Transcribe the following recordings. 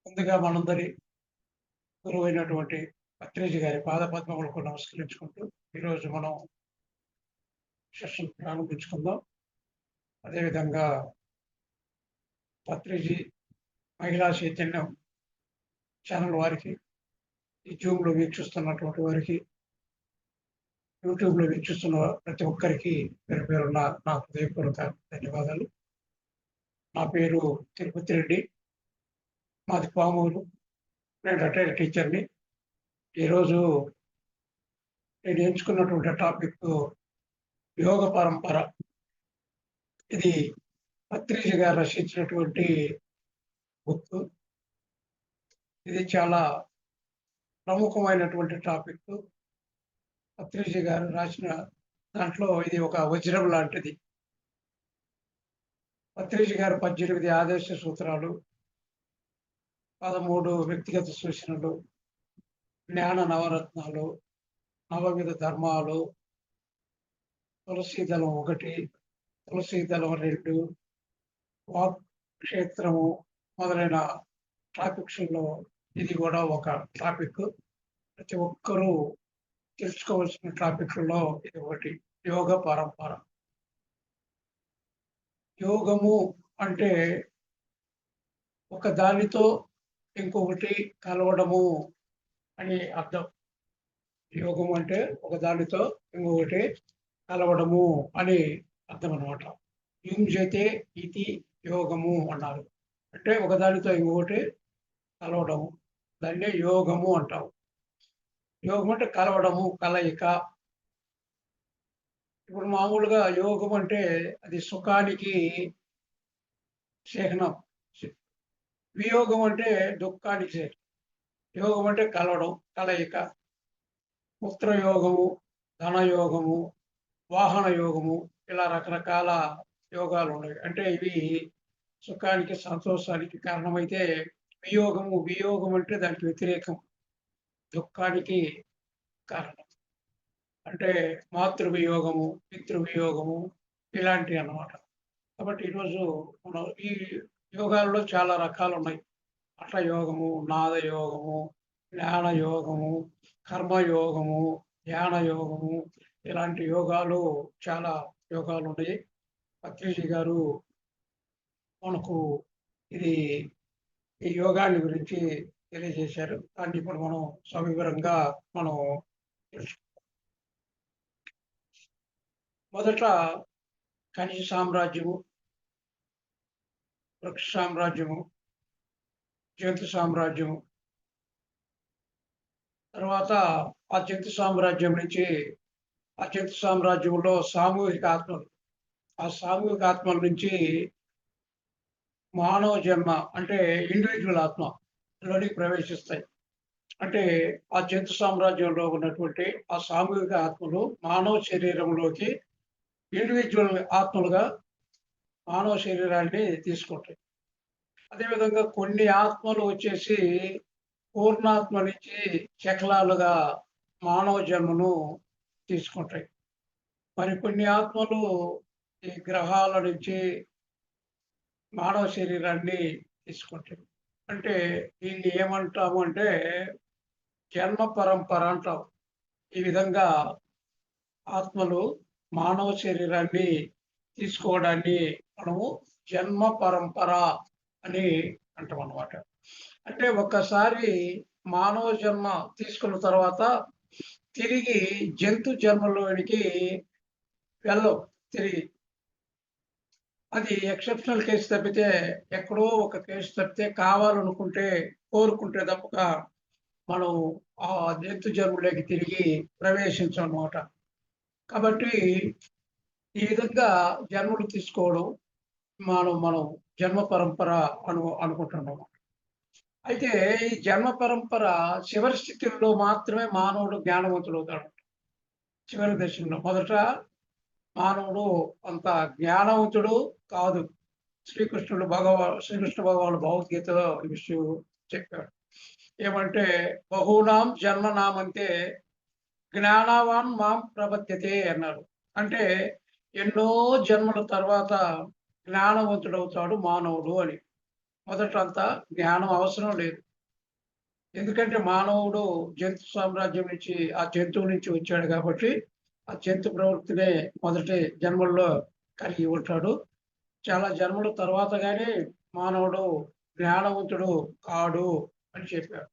ముందుగా మనందరి గురువైనటువంటి పత్రిజీ గారి పాదపద్మములకు నమస్కరించుకుంటూ ఈరోజు మనం సెషన్ ప్రారంభించుకుందాం. అదేవిధంగా పత్రిజీ మహిళా చైతన్యం ఛానల్ వారికి, ఈ జూమ్లో వీక్షిస్తున్నటువంటి వారికి, యూట్యూబ్లో వీక్షిస్తున్న ప్రతి ఒక్కరికి పేరు పేరున్న నా హృదయపూర్వక ధన్యవాదాలు. నా పేరు తిరుపతి రెడ్డి, మాది పామూరు. నేను రిటైర్డ్ టీచర్ని. ఈరోజు నేను ఎంచుకున్నటువంటి టాపిక్ యోగ పరంపర. ఇది పత్రిజీ గారు రచించినటువంటి బుక్. ఇది చాలా ప్రముఖమైనటువంటి టాపిక్. పత్రిజీ గారు రాసిన దాంట్లో ఇది ఒక వజ్రం లాంటిది. పత్రిజీ గారు 18 ఆదేశ సూత్రాలు, 13 వ్యక్తిగత సూచనలు, జ్ఞాన నవరత్నాలు, నవవిధ ధర్మాలు, తులసీదళం 1, తులసీదళం 2, వాక్ క్షేత్రము మొదలైన టాపిక్స్లో ఇది కూడా ఒక టాపిక్. ప్రతి ఒక్కరూ తెలుసుకోవాల్సిన టాపిక్లలో ఇది ఒకటి. యోగ పరంపర. యోగము అంటే ఒక దానితో ఇంకొకటి కలవడము అని అర్థం. యోగం అంటే ఒక దానితో ఇంకొకటి కలవడము అని అర్థం అన్నమాట. యుంజతే ఇది యోగము అన్నారు. అంటే ఒకదానితో ఇంకొకటి కలవడము, దాన్నే యోగము అంటాము. యోగం అంటే కలవడము, కలయిక. ఇప్పుడు మామూలుగా యోగం అంటే అది సుఖానికి చిహ్నం, వియోగం అంటే దుఃఖానికి చిహ్నం. యోగం అంటే కలవడం, కలయిక. పుత్రయోగము, ధనయోగము, వాహన యోగము, ఇలా రకరకాల యోగాలు ఉన్నాయి. అంటే ఇవి సుఖానికి, సంతోషానికి కారణమైతే వియోగం అంటే దానికి వ్యతిరేకం, దుఃఖానికి కారణం. అంటే మాతృవియోగము, పితృవియోగము ఇలాంటివి అన్నమాట. కాబట్టి ఈరోజు మనం ఈ యోగాల్లో చాలా రకాలు ఉన్నాయి. హఠయోగము, నాదయోగము, జ్ఞానయోగము, కర్మయోగము, ధ్యానయోగము, ఇలాంటి యోగాలు చాలా యోగాలు ఉన్నాయి. పత్రిజీ గారు మనకు ఇది ఈ యోగాన్ని గురించి తెలియజేశారు. దాన్ని ఇప్పుడు మనం సవివరంగా మనం తెలుసుకుందాం. మొదట ఖనిజ సామ్రాజ్యము, వృక్ష సామ్రాజ్యము, జంతు సామ్రాజ్యము, తర్వాత ఆ జంతు సామ్రాజ్యం నుంచి ఆ జంతు సామ్రాజ్యంలో సామూహిక ఆత్మలు, ఆ సామూహిక ఆత్మల నుంచి మానవ జన్మ అంటే ఇండివిజువల్ ఆత్మలోనికి ప్రవేశిస్తాయి. అంటే ఆ జంతు సామ్రాజ్యంలో ఉన్నటువంటి ఆ సామూహిక ఆత్మలు మానవ శరీరంలోకి ఇండివిజువల్ ఆత్మలుగా మానవ శరీరాన్ని తీసుకుంటాయి. అదేవిధంగా కొన్ని ఆత్మలు వచ్చేసి పూర్ణాత్మ నుంచి శకలాలుగా మానవ జన్మను తీసుకుంటాయి. మరికొన్ని ఆత్మలు ఈ గ్రహాల నుంచి మానవ శరీరాన్ని తీసుకుంటాయి. అంటే దీన్ని ఏమంటాము అంటే జన్మ పరంపర అంటాం. ఈ విధంగా ఆత్మలు మానవ శరీరాన్ని తీసుకోవడాన్ని మనము జన్మ పరంపర అని అంటాం అన్నమాట. అంటే ఒక్కసారి మానవ జన్మ తీసుకున్న తర్వాత తిరిగి జంతు జన్మలోనికి వెళ్ళవు. తిరిగి అది ఎక్సెప్షనల్ కేసు తప్పితే, ఎక్కడో ఒక కేసు తప్పితే, కావాలనుకుంటే కోరుకుంటే తప్పక మనం ఆ జంతు జన్మలోకి తిరిగి ప్రవేశించమన్నమాట. కాబట్టి ఈ విధంగా జన్మలు తీసుకోవడం మనం జన్మ పరంపర అనుకుంటున్నాం. అయితే ఈ జన్మ పరంపర చివరి స్థితిలో మాత్రమే మానవుడు జ్ఞానవంతుడు అవుతాడు. చివరి దశలో మొదట మానవుడు అంత జ్ఞానవంతుడు కాదు. శ్రీకృష్ణ భగవానుడు భగవద్గీతలో ఈ విషయం చెప్పాడు. ఏమంటే బహూనాం జన్మనామంతే జ్ఞానవాన్ మాం ప్రపద్యతే అన్నారు. అంటే ఎన్నో జన్మల తర్వాత జ్ఞానవంతుడవుతాడు మానవుడు అని. మొదటంతా జ్ఞానం అవసరం లేదు. ఎందుకంటే మానవుడు జంతు సామ్రాజ్యం నుంచి ఆ జంతువు నుంచి వచ్చాడు కాబట్టి ఆ జంతు ప్రవృత్తినే మొదటి జన్మల్లో కలిగి ఉంటాడు. చాలా జన్మల తర్వాత గాని మానవుడు జ్ఞానవంతుడు కాడు అని చెప్పారు.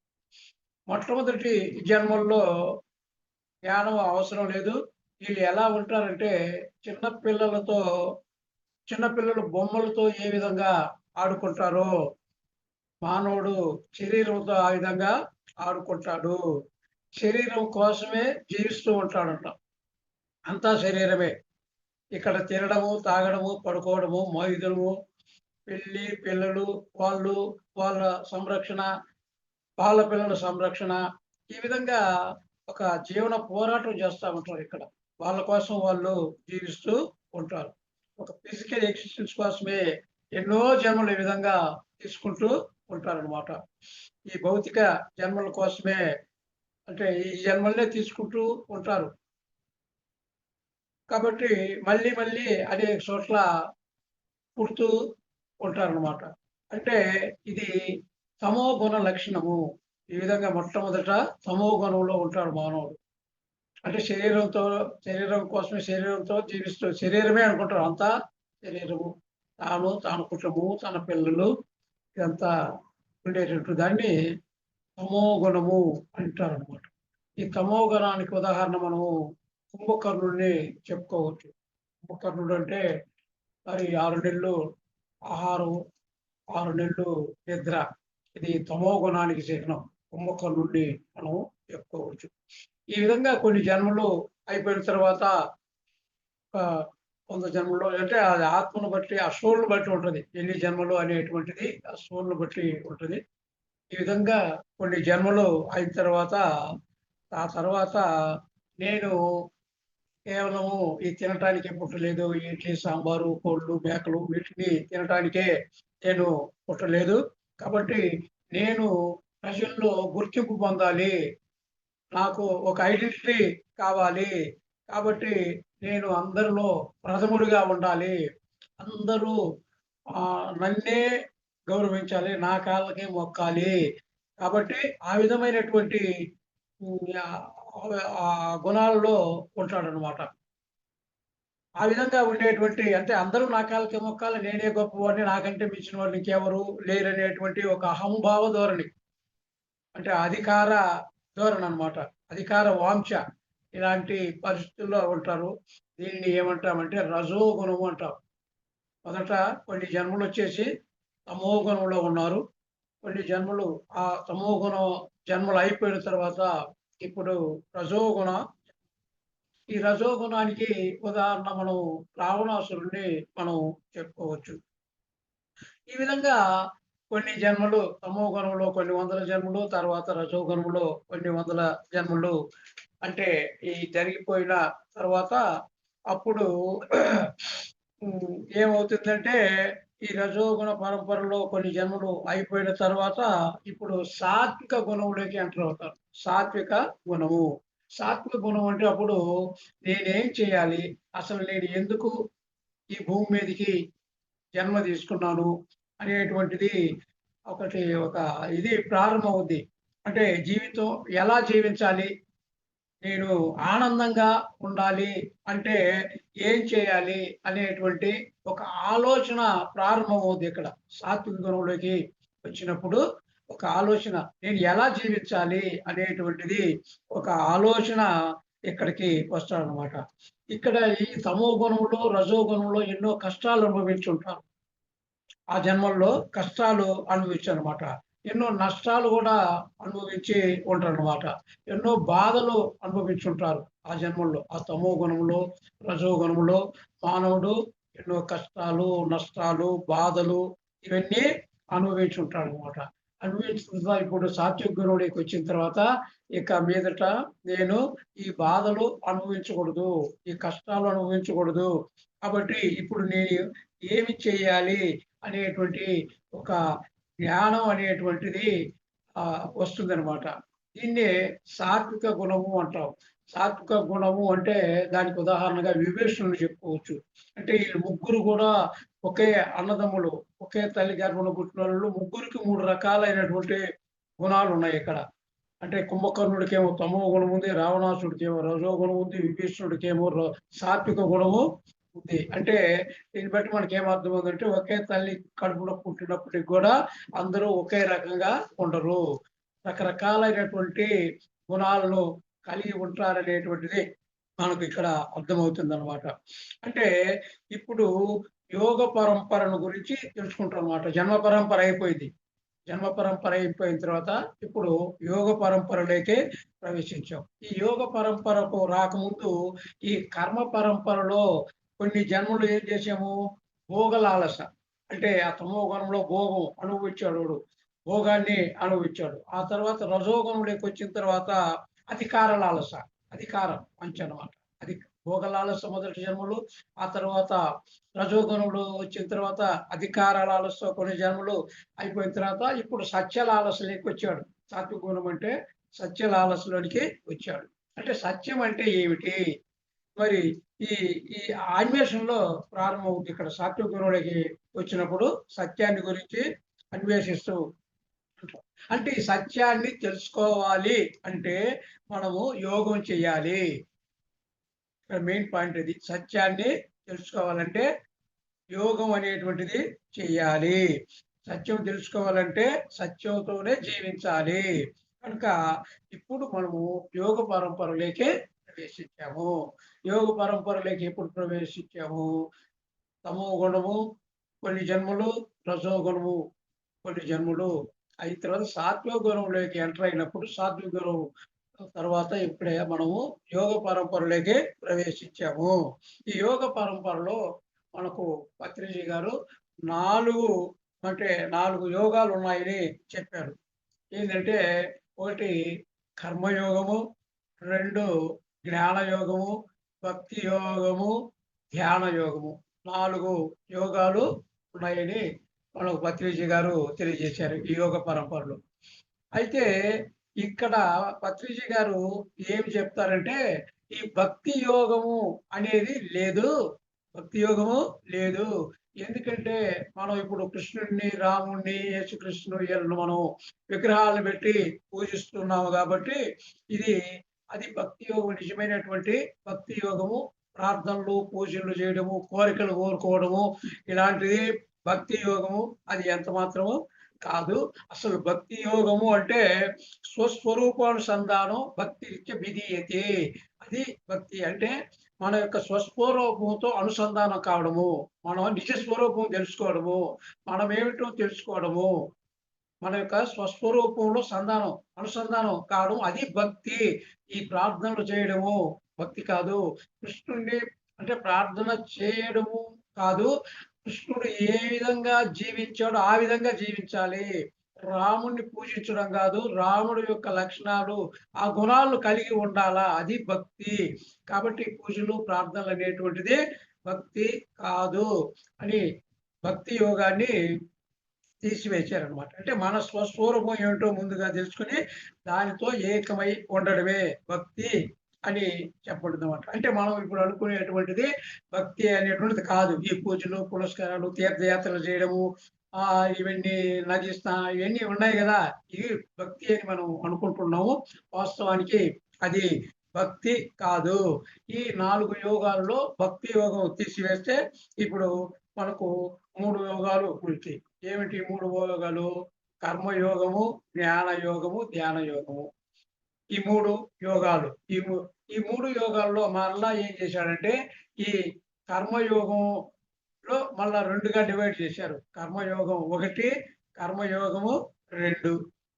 మొట్టమొదటి జన్మల్లో జ్ఞానం అవసరం లేదు. వీళ్ళు ఎలా ఉంటారంటే చిన్న పిల్లలతో చిన్న పిల్లలు బొమ్మలతో ఏ విధంగా ఆడుకుంటారో మానవుడు శరీరంతో ఆ విధంగా ఆడుకుంటాడు. శరీరం కోసమే జీవిస్తూ ఉంటాడంట. అంతా శరీరమే. ఇక్కడ తినడము, తాగడము, పడుకోవడము, మైదము, పెళ్లి, పిల్లలు, వాళ్ళు, వాళ్ళ సంరక్షణ, వాళ్ళ పిల్లల సంరక్షణ, ఈ విధంగా ఒక జీవన పోరాటం చేస్తా ఉంటారు ఇక్కడ. వాళ్ళ కోసం వాళ్ళు జీవిస్తూ ఉంటారు. ఒక ఫిజికల్ ఎక్సిస్టెన్స్ కోసమే ఎన్నో జన్మలు ఈ విధంగా తీసుకుంటూ ఉంటారనమాట. ఈ భౌతిక జన్మల కోసమే అంటే ఈ జన్మలనే తీసుకుంటూ ఉంటారు. కాబట్టి మళ్ళీ మళ్ళీ అనేక చోట్ల పుడుతూ ఉంటారనమాట. అంటే ఇది తమో గుణ లక్షణము. ఈ విధంగా మొట్టమొదట తమో గుణంలో ఉంటాడు మానవుడు. అంటే శరీరం కోసమే శరీరంతో జీవిస్తూ శరీరమే అనుకుంటారు. అంతా శరీరము. తాను కుటుంబము, తన పిల్లలు ఇదంతా ఉండేటట్టు దాన్ని తమో గుణము అంటారనమాట. ఈ తమో గుణానికి ఉదాహరణ మనము కుంభకర్ణుడిని చెప్పుకోవచ్చు. కుంభకర్ణుడు అంటే మరి 6 నెలలు ఆహారం, 6 నెలలు నిద్ర. ఇది తమో గుణానికి చిహ్నం. కుంభకర్ణుడిని మనం చెప్పుకోవచ్చు. ఈ విధంగా కొన్ని జన్మలు అయిపోయిన తర్వాత కొంత జన్మలో అంటే అది ఆత్మను బట్టి, ఆ సోల్‌ని బట్టి ఉంటది. ఎన్ని జన్మలు అనేటువంటిది ఆ సోల్‌ని బట్టి ఉంటది. ఈ విధంగా కొన్ని జన్మలు అయిన తర్వాత, ఆ తర్వాత నేను కేవలము ఈ తినటానికే పుట్టలేదు. ఈ ఇడ్లీ, సాంబారు, కోళ్ళు, మేకలు వీటిని తినటానికే నేను పుట్టలేదు. కాబట్టి నేను ప్రజల్లో గుర్తింపు పొందాలి. నాకు ఒక ఐడెంటిటీ కావాలి. కాబట్టి నేను అందరిలో ప్రథముడిగా ఉండాలి. అందరూ నన్నే గౌరవించాలి. నా కాళ్ళకే మొక్కాలి. కాబట్టి ఆ విధమైనటువంటి గుణాల్లో ఉంటాడనమాట. ఆ విధంగా ఉండేటువంటి అంటే అందరూ నా కాళ్ళకే మొక్కాలి. నేనే గొప్పవాడిని. నాకంటే మించిన వాళ్ళు ఇంకెవరు లేరనేటువంటి ఒక అహంభావ ధోరణి. అంటే అధికార ధోరణనమాట. అధికార వాంఛ. ఇలాంటి పరిస్థితుల్లో ఉంటారు. దీన్ని ఏమంటామంటే రజోగుణము అంటాం. మొదట కొన్ని జన్మలొచ్చేసి తమోగుణంలో ఉన్నారు. కొన్ని జన్మలు ఆ తమోగుణం జన్మలు అయిపోయిన తర్వాత ఇప్పుడు రజోగుణ ఈ రజోగుణానికి ఉదాహరణ మనం రావణాసురుడిని మనం చెప్పుకోవచ్చు. ఈ విధంగా కొన్ని జన్మలు తమోగుణంలో కొన్ని వందల జన్మలు, తర్వాత రజోగుణంలో కొన్ని వందల జన్మలు అంటే ఈ జరిగిపోయిన తర్వాత అప్పుడు ఏమవుతుందంటే ఈ రజోగుణ పరంపరలో కొన్ని జన్మలు అయిపోయిన తర్వాత ఇప్పుడు సాత్విక గుణంలోకి ఎంటర్ అవుతారు. సాత్విక గుణము. సాత్విక గుణం అంటే అప్పుడు నేనేం చేయాలి? అసలు నేను ఎందుకు ఈ భూమి మీదకి జన్మ తీసుకున్నాను అనేటువంటిది ఒక ఇది ప్రారంభమవుద్ది. అంటే జీవితం ఎలా జీవించాలి? నేను ఆనందంగా ఉండాలి అంటే ఏం చేయాలి? అనేటువంటి ఒక ఆలోచన ప్రారంభమవుద్ది ఇక్కడ. సాత్విక గుణంలోకి వచ్చినప్పుడు ఒక ఆలోచన నేను ఎలా జీవించాలి? అనేటువంటిది ఒక ఆలోచన ఇక్కడికి వస్తాడనమాట. ఇక్కడ ఈ తమో గుణంలో, రజో గుణంలో ఎన్నో కష్టాలు అనుభవించుంటారు. ఆ జన్మల్లో కష్టాలు అనుభవించారనమాట. ఎన్నో నష్టాలు గూడా అనుభవించి ఉంటారనమాట. ఎన్నో బాధలు అనుభవించుంటారు ఆ జన్మల్లో. ఆ తమో గుణంలో, రజో గుణంలో మానవుడు ఎన్నో కష్టాలు, నష్టాలు, బాధలు ఇవన్నీ అనుభవించుంటాడనమాట. అనుభవించిన ఇప్పుడు సాత్విక గుణంలోకి వచ్చిన తర్వాత ఇక మీదట నేను ఈ బాధలు అనుభవించకూడదు. ఈ కష్టాలు అనుభవించకూడదు. కాబట్టి ఇప్పుడు నేను ఏమి చేయాలి? అనేటువంటి ఒక జ్ఞానం అనేటువంటిది వస్తుందనమాట. దీన్నే సాత్విక గుణము అంటాం. సాత్విక గుణము అంటే దానికి ఉదాహరణగా విభీషణుడు చెప్పుకోవచ్చు. అంటే ఈళ్ళు ముగ్గురు గూడా ఒకే అన్నదమ్ములు, ఒకే తల్లి గర్భంలో పుట్టినోళ్ళు. ముగ్గురికి 3 రకాలైనటువంటి గుణాలున్నాయిక్కడ. అంటే కుంభకర్ణుడికేమో తమో గుణం ఉంది, రావణాసుడికేమో రజో గుణం ఉంది, విభీషణుడికేమో సాత్విక గుణము ఉంది. అంటే దీన్ని బట్టి మనకేమర్థమవుతుందంటే ఒకే తల్లి కడుపులో పుట్టినప్పటికి గూడా అందరూ ఒకే రకంగా ఉండరు. రకరకాలైనటువంటి గుణాలను కలిగి ఉంటారనేటువంటిది మనకు ఇక్కడ అర్థమవుతుందనమాట. అంటే ఇప్పుడు యోగ పరంపరను గురించి తెలుసుకుంటామనమాట. జన్మ పరంపర అయిపోయింది. జన్మ పరంపర అయిపోయిన తర్వాత ఇప్పుడు యోగ పరంపరలోకే ప్రవేశించాం. ఈ యోగ పరంపరకు రాకముందు ఈ కర్మ పరంపరలో కొన్ని జన్మలు ఏం చేసాము? భోగలాలస. అంటే ఆ తమో గుణంలో భోగం అనుభవించాడోడు. భోగాన్ని అనుభవించాడు. ఆ తర్వాత రజోగుణంలోకి వచ్చిన తర్వాత అధికార లాలస. అధికారం పంచనమాట. అది భోగలాలస మొదటి జన్మలు. ఆ తర్వాత రజోగుణంలో వచ్చిన తర్వాత అధికార లాలస కొన్ని జన్మలు అయిపోయిన తర్వాత ఇప్పుడు సత్యలాలసలోకి వచ్చాడు. సాత్విక గుణం అంటే సత్యలాలసలోనికి వచ్చాడు. అంటే సత్యం అంటే ఏమిటి? మరి ఈ ఈ అన్వేషణలో ప్రారంభమవుద్ది. ఇక్కడ సాత్విక గుణంలోకి వచ్చినప్పుడు సత్యాన్ని గురించి అన్వేషిస్తూ ఉంటాం. అంటే ఈ సత్యాన్ని తెలుసుకోవాలి అంటే మనము యోగం చేయాలి. ఇక్కడ మెయిన్ పాయింట్ ఇది. సత్యాన్ని తెలుసుకోవాలంటే యోగం అనేటువంటిది చెయ్యాలి. సత్యం తెలుసుకోవాలంటే సత్యంతోనే జీవించాలి. కనుక ఇప్పుడు మనము యోగ పరంపరలోకి ప్రవేశించాము. యోగ పరంపరలోకి ఎప్పుడు ప్రవేశించాము? తమో గుణము కొన్ని జన్మలు, రజో గుణము కొన్ని జన్మలు అయిన తర్వాత సాత్విక గుణంలోకి ఎంటర్ అయినప్పుడు సాత్విక గుణం తర్వాత ఇప్పుడే మనము యోగ పరంపరలోకి ప్రవేశించాము. ఈ యోగ పరంపరలో మనకు పత్రిజీ గారు 4 అంటే 4 యోగాలు ఉన్నాయని చెప్పారు. ఏంటంటే ఒకటి కర్మయోగము, 2 జ్ఞాన యోగము, భక్తి యోగము, ధ్యాన యోగము. 4 యోగాలు ఉన్నాయని మనకు పత్రిజీ గారు తెలియజేశారు ఈ యోగ పరంపరలో. అయితే ఇక్కడ పత్రిజీ గారు ఏమి చెప్తారంటే ఈ భక్తి యోగము అనేది లేదు. భక్తి యోగము లేదు. ఎందుకంటే మనం ఇప్పుడు కృష్ణుడిని, రాముడిని, యేసుక్రీస్తుని వీళ్ళను మనం విగ్రహాలను పెట్టి పూజిస్తున్నాము కాబట్టి ఇది అది భక్తి యోగం నిజమైనటువంటి భక్తి యోగము. ప్రార్థనలు, పూజలు చేయడము, కోరికలు కోరుకోవడము ఇలాంటిది భక్తి యోగము. అది ఎంత మాత్రము కాదు. అసలు భక్తి యోగము అంటే స్వస్వరూపానుసంధానం భక్తిరిత్య విధీయతే. అది భక్తి అంటే మన యొక్క స్వస్వరూపంతో అనుసంధానం కావడము. మనం నిజ స్వరూపం తెలుసుకోవడము. మనమేమిటో తెలుసుకోవడము. మన యొక్క స్వస్వరూపంలో అనుసంధానం కావడం అది భక్తి. ఈ ప్రార్థనలు చేయడము భక్తి కాదు. కృష్ణుడిని అంటే ప్రార్థన చేయడము కాదు. కృష్ణుడు ఏ విధంగా జీవించాడో ఆ విధంగా జీవించాలి. రాముడిని పూజించడం కాదు. రాముడి యొక్క లక్షణాలు, ఆ గుణాలను కలిగి ఉండాలా. అది భక్తి. కాబట్టి పూజలు, ప్రార్థనలు అనేటువంటిది భక్తి కాదు అని భక్తి యోగాన్ని తీసివేశారనమాట. అంటే మన స్వస్వరూపం ఏమిటో ముందుగా తెలుసుకొని దానితో ఏకమై ఉండడమే భక్తి అని చెప్పబడిందనమాట. అంటే మనం ఇప్పుడు అనుకునేటువంటిది భక్తి అనేటువంటిది కాదు. ఈ పూజలు, పునస్కారాలు, తీర్థయాత్రలు చేయడము, ఇవన్నీ నది ఇవన్నీ ఉన్నాయి గదా! ఇవి భక్తి అని మనం అనుకుంటున్నాము. వాస్తవానికి అది భక్తి కాదు. ఈ 4 యోగాల్లో భక్తి యోగం తీసివేస్తే ఇప్పుడు మనకు 3 యోగాలు మిగులుతాయి. ఏమిటి 3 యోగాలు? కర్మయోగము, జ్ఞాన యోగము, ధ్యాన యోగము. ఈ 3 యోగాలు. ఈ 3 యోగాల్లో మళ్ళా ఏం చేశాడంటే, ఈ కర్మయోగంలో మళ్ళా 2గా డివైడ్ చేశారు. కర్మయోగం 1, కర్మయోగము 2.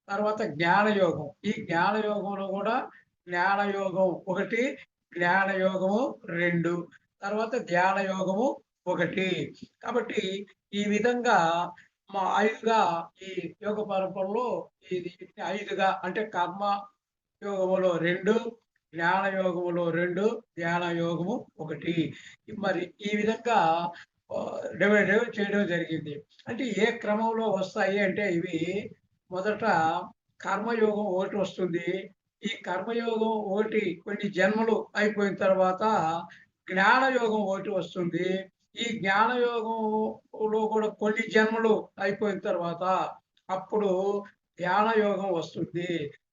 తర్వాత జ్ఞానయోగం. ఈ జ్ఞానయోగంలో కూడా జ్ఞానయోగం 1, జ్ఞానయోగము 2. తర్వాత ధ్యాన యోగము 1. కాబట్టి ఈ విధంగా 5గా ఈ యోగ పరంపరలో ఇది 5గా అంటే కర్మ యోగములో 2, జ్ఞాన యోగములో 2, ధ్యాన యోగము 1. మరి ఈ విధంగా డివైడ్ చేయడం జరిగింది. అంటే ఏ క్రమంలో వస్తాయి అంటే ఇవి మొదట కర్మయోగం 1 వస్తుంది. ఈ కర్మయోగం ఒకటి కొన్ని జన్మలు అయిపోయిన తర్వాత జ్ఞానయోగం ఒకటి వస్తుంది. ఈ జ్ఞానయోగంలో కూడా కొన్ని జన్మలు అయిపోయిన తర్వాత అప్పుడు ధ్యానయోగం వస్తుంది.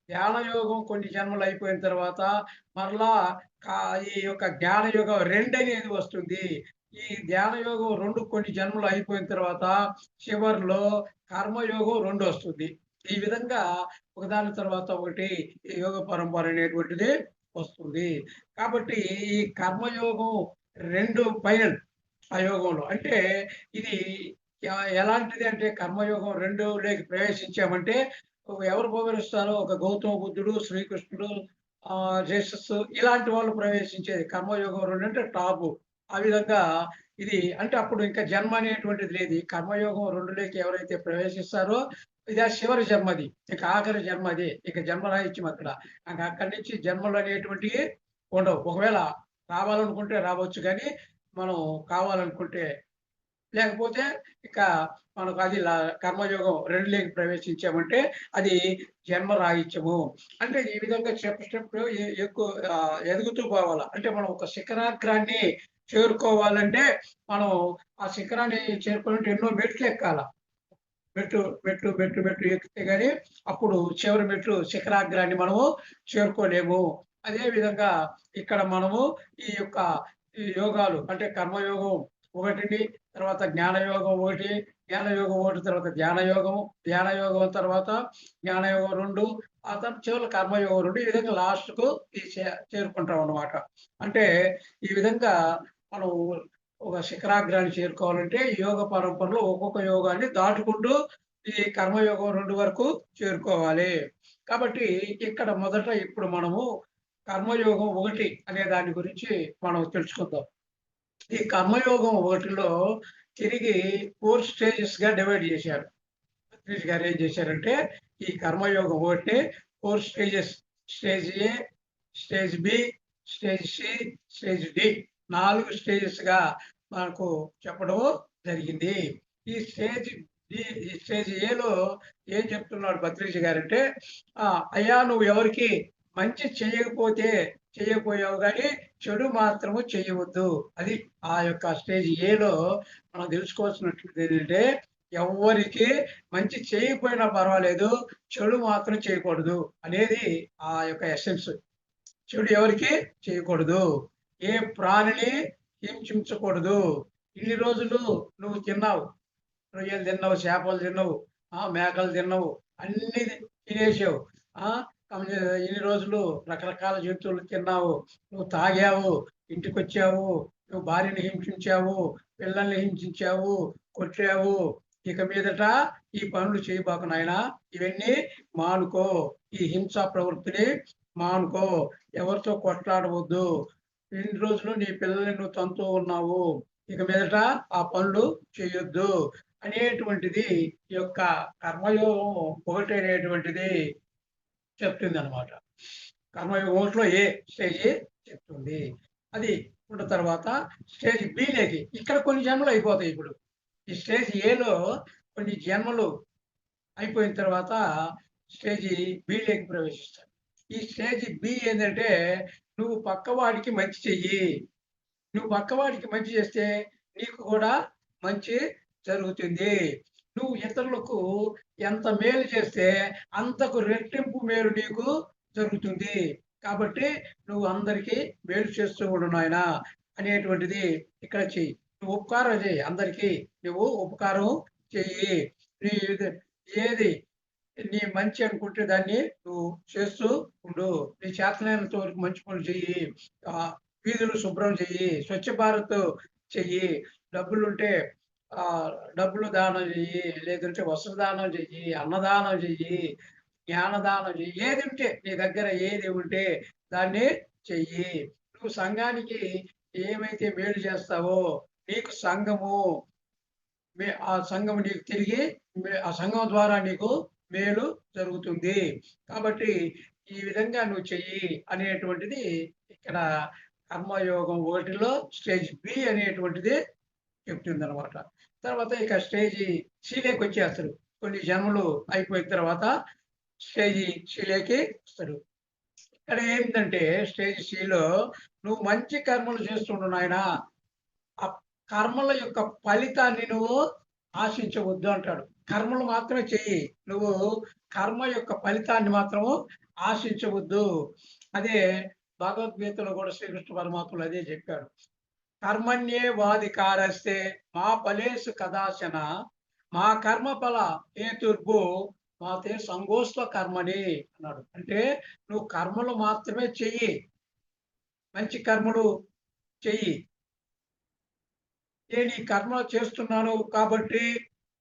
ధ్యానయోగం కొన్ని జన్మలు అయిపోయిన తర్వాత మరలా కా ఈ యొక్క జ్ఞానయోగం 2 అనేది వస్తుంది. ఈ ధ్యానయోగం 2 కొన్ని జన్మలు అయిపోయిన తర్వాత చివర్లో కర్మయోగం 2 వస్తుంది. ఈ విధంగా ఒకదాని తర్వాత ఒకటి ఈ యోగ పరంపర అనేటువంటిది వస్తుంది. కాబట్టి ఈ కర్మయోగం 2 ఫైనల్ ఆ యోగంలో. అంటే ఇది ఎలాంటిది అంటే కర్మయోగం 2లోకి ప్రవేశించామంటే ఎవరు వివరిస్తారో ఒక గౌతమ బుద్ధుడు, శ్రీకృష్ణుడు, జీసస్ ఇలాంటి వాళ్ళు ప్రవేశించేది. కర్మయోగం 2 అంటే టాపు. ఆ విధంగా ఇది అంటే అప్పుడు ఇంకా జన్మ అనేటువంటిది లేదు. ఈ కర్మయోగం 2లోకి ఎవరైతే ప్రవేశిస్తారో ఇదా చివరి జన్మది. ఇక ఆఖరి జన్మ అదే. ఇక జన్మ రాహిత్యం అక్కడ. ఇంక అక్కడి నుంచి జన్మలు అనేటువంటివి ఉండవు. ఒకవేళ రావాలనుకుంటే రావచ్చు గానీ, మనం కావాలనుకుంటే లేకపోతే ఇక మనకు అది కర్మయోగం 2లోకి ప్రవేశించామంటే అది జన్మ రాహిత్యము. అంటే ఈ విధంగా స్టెప్ ఎక్కువ ఎదుగుతూ పోవాల. అంటే మనం ఒక శిఖరాగ్రాన్ని చేరుకోవాలంటే మనం ఆ శిఖరాన్ని చేరుకోవాలంటే ఎన్నో మెట్లెక్కాల. మెట్టు ఎక్కితే గాని అప్పుడు చివరి మెట్లు శిఖరాగ్రాన్ని మనము చేరుకోలేము. అదే విధంగా ఇక్కడ మనము ఈ యొక్క ఈ యోగాలు అంటే కర్మయోగం ఒకటిని, తర్వాత జ్ఞానయోగం ఒకటి, జ్ఞానయోగం ఒకటి తర్వాత ధ్యానయోగం, ధ్యానయోగం తర్వాత జ్ఞానయోగం 2 ఆ తర్వాత చివరలో కర్మయోగం 2 ఈ విధంగా లాస్ట్‌కు ఈ చేరుకుంటామన్నమాట. అంటే ఈ విధంగా మనం ఒక శిఖరాగ్రాన్ని చేరుకోవాలంటే యోగ పరంపరలో ఒక్కొక్క యోగాన్ని దాటుకుంటూ ఈ కర్మయోగం 2 వరకు చేరుకోవాలి. కాబట్టి ఇక్కడ మొదట ఇప్పుడు మనము కర్మయోగం 1 అనే దాని గురించి మనం తెలుసుకుందాం. ఈ కర్మయోగం 1లో తిరిగి 4 స్టేజెస్‌గా డివైడ్ చేశారు. పత్రిజ్ గారు ఏం చేశారంటే ఈ కర్మయోగం 1ని 4 stages stage A, stage B, stage C, stage D 4 స్టేజెస్‌గా మనకు చెప్పడం జరిగింది. ఈ స్టేజ్ ఈ స్టేజ్ ఏలో ఏం చెప్తున్నాడు భద్రీష్ గారంటే, అయ్యా నువ్వు ఎవరికి మంచి చేయకపోయావు గానీ చెడు మాత్రము చేయవద్దు. అది ఆ యొక్క స్టేజ్ ఏలో మనం తెలుసుకోవాల్సినటువంటిదేంటంటే ఎవ్వరికి మంచి చేయకపోయినా పర్వాలేదు. చెడు మాత్రం చేయకూడదు అనేది ఆ యొక్క ఎసెన్స్. చెడు ఎవరికీ చేయకూడదు. ఏ ప్రాణిని హింసించకూడదు. ఇన్ని రోజులు నువ్వు తిన్నావు. రొయ్యలు తిన్నావు, చేపలు తిన్నావు, మేకలు తిన్నావు, అన్నీ తినేసావు. ఆ! ఇన్ని రోజులు రకరకాల జంతువులు తిన్నావు. నువ్వు తాగావు, ఇంటికొచ్చావు, నువ్వు భార్యని హింసించావు, పిల్లల్ని హింసించావు, కొట్టావు. ఇక మీదట ఈ పనులు చేయబాకు నాయనా. ఇవన్నీ మానుకో. ఈ హింసా ప్రవృత్తిని మానుకో. ఎవరితో కొట్లాడవద్దు. ఇన్ని రోజులు నీ పిల్లల్ని నువ్వు తంతూ ఉన్నావు. ఇక మీదట ఆ పనులు చేయొద్దు అనేటువంటిది ఈ యొక్క కర్మయోగం 1 అనేటువంటిది చెప్తుందనమాట. కర్మయోగం 1లో ఏ స్టేజి చెప్తుంది. అది ఉన్న తర్వాత స్టేజ్ బిలోకి ఇక్కడ కొన్ని జన్మలు అయిపోతాయి ఇప్పుడు. ఈ స్టేజ్ ఏలో కొన్ని జన్మలు అయిపోయిన తర్వాత స్టేజి బిలోకి ప్రవేశిస్తాడు. ఈ స్టేజ్ బి ఏందంటే నువ్వు పక్కవాడికి మంచి చెయ్యి. నువ్వు పక్కవాడికి మంచి చేస్తే నీకు కూడా మంచి జరుగుతుంది. నువ్వు ఇతరులకు ఎంత మేలు చేస్తే అంతకు రెట్టింపు మేలు నీకు జరుగుతుంది. కాబట్టి నువ్వు అందరికీ మేలు చేస్తూ ఉండు నాయనా అనేటువంటిది ఇక్కడ చెయ్యి. నువ్వు ఉపకారం చెయ్యి అందరికీ. నువ్వు ఉపకారం చెయ్యి. నీ ఏది నీ మంచి అనుకుంటే దాన్ని నువ్వు చేస్తూ ఉండు. నీ చేతనైనంత వరకు మంచి పనులు చెయ్యి. వీధులు శుభ్రం చెయ్యి. స్వచ్ఛ భారత్ చెయ్యి. డబ్బులుంటే డబ్బులు దానం చెయ్యి. లేదంటే వస్త్రదానం చెయ్యి. అన్నదానం చెయ్యి. జ్ఞానదానం చెయ్యి. ఏదుంటే నీ దగ్గర ఏది ఉంటే దాన్ని చెయ్యి. నువ్వు సంఘానికి ఏమైతే మేలు చేస్తావో నీకు సంఘము ఆ సంఘం నీకు తిరిగి ఆ సంఘం ద్వారా నీకు మేలు జరుగుతుంది. కాబట్టి ఈ విధంగా నువ్వు చెయ్యి అనేటువంటిది ఇక్కడ కర్మయోగం 1లో స్టేజ్ బి అనేటువంటిది చెప్తుందనమాట. తర్వాత ఇక స్టేజి సిలోకొచ్చేస్తాడు. కొన్ని జన్మలు అయిపోయిన తర్వాత స్టేజి సిలోకి వస్తాడు. ఇక్కడ ఏంటంటే స్టేజ్ సిలో నువ్వు మంచి కర్మలు చేస్తుండు నాయనా. ఆ కర్మల యొక్క ఫలితాన్ని నువ్వు ఆశించవద్దు అంటాడు. కర్మలు మాత్రమే చెయ్యి. నువ్వు కర్మ యొక్క ఫలితాన్ని మాత్రము ఆశించవద్దు. అదే భగవద్గీతలో కూడా శ్రీకృష్ణ పరమాత్ముడు అదే చెప్పాడు. కర్మణ్యేవాధికారస్తే మా ఫలేషు కదాచన మా కర్మఫల హేతుర్భు మాతే సంగోస్త్వ కర్మణి అన్నాడు. అంటే నువ్వు కర్మలు మాత్రమే చెయ్యి. మంచి కర్మలు చెయ్యి. నేను ఈ కర్మ చేస్తున్నాను కాబట్టి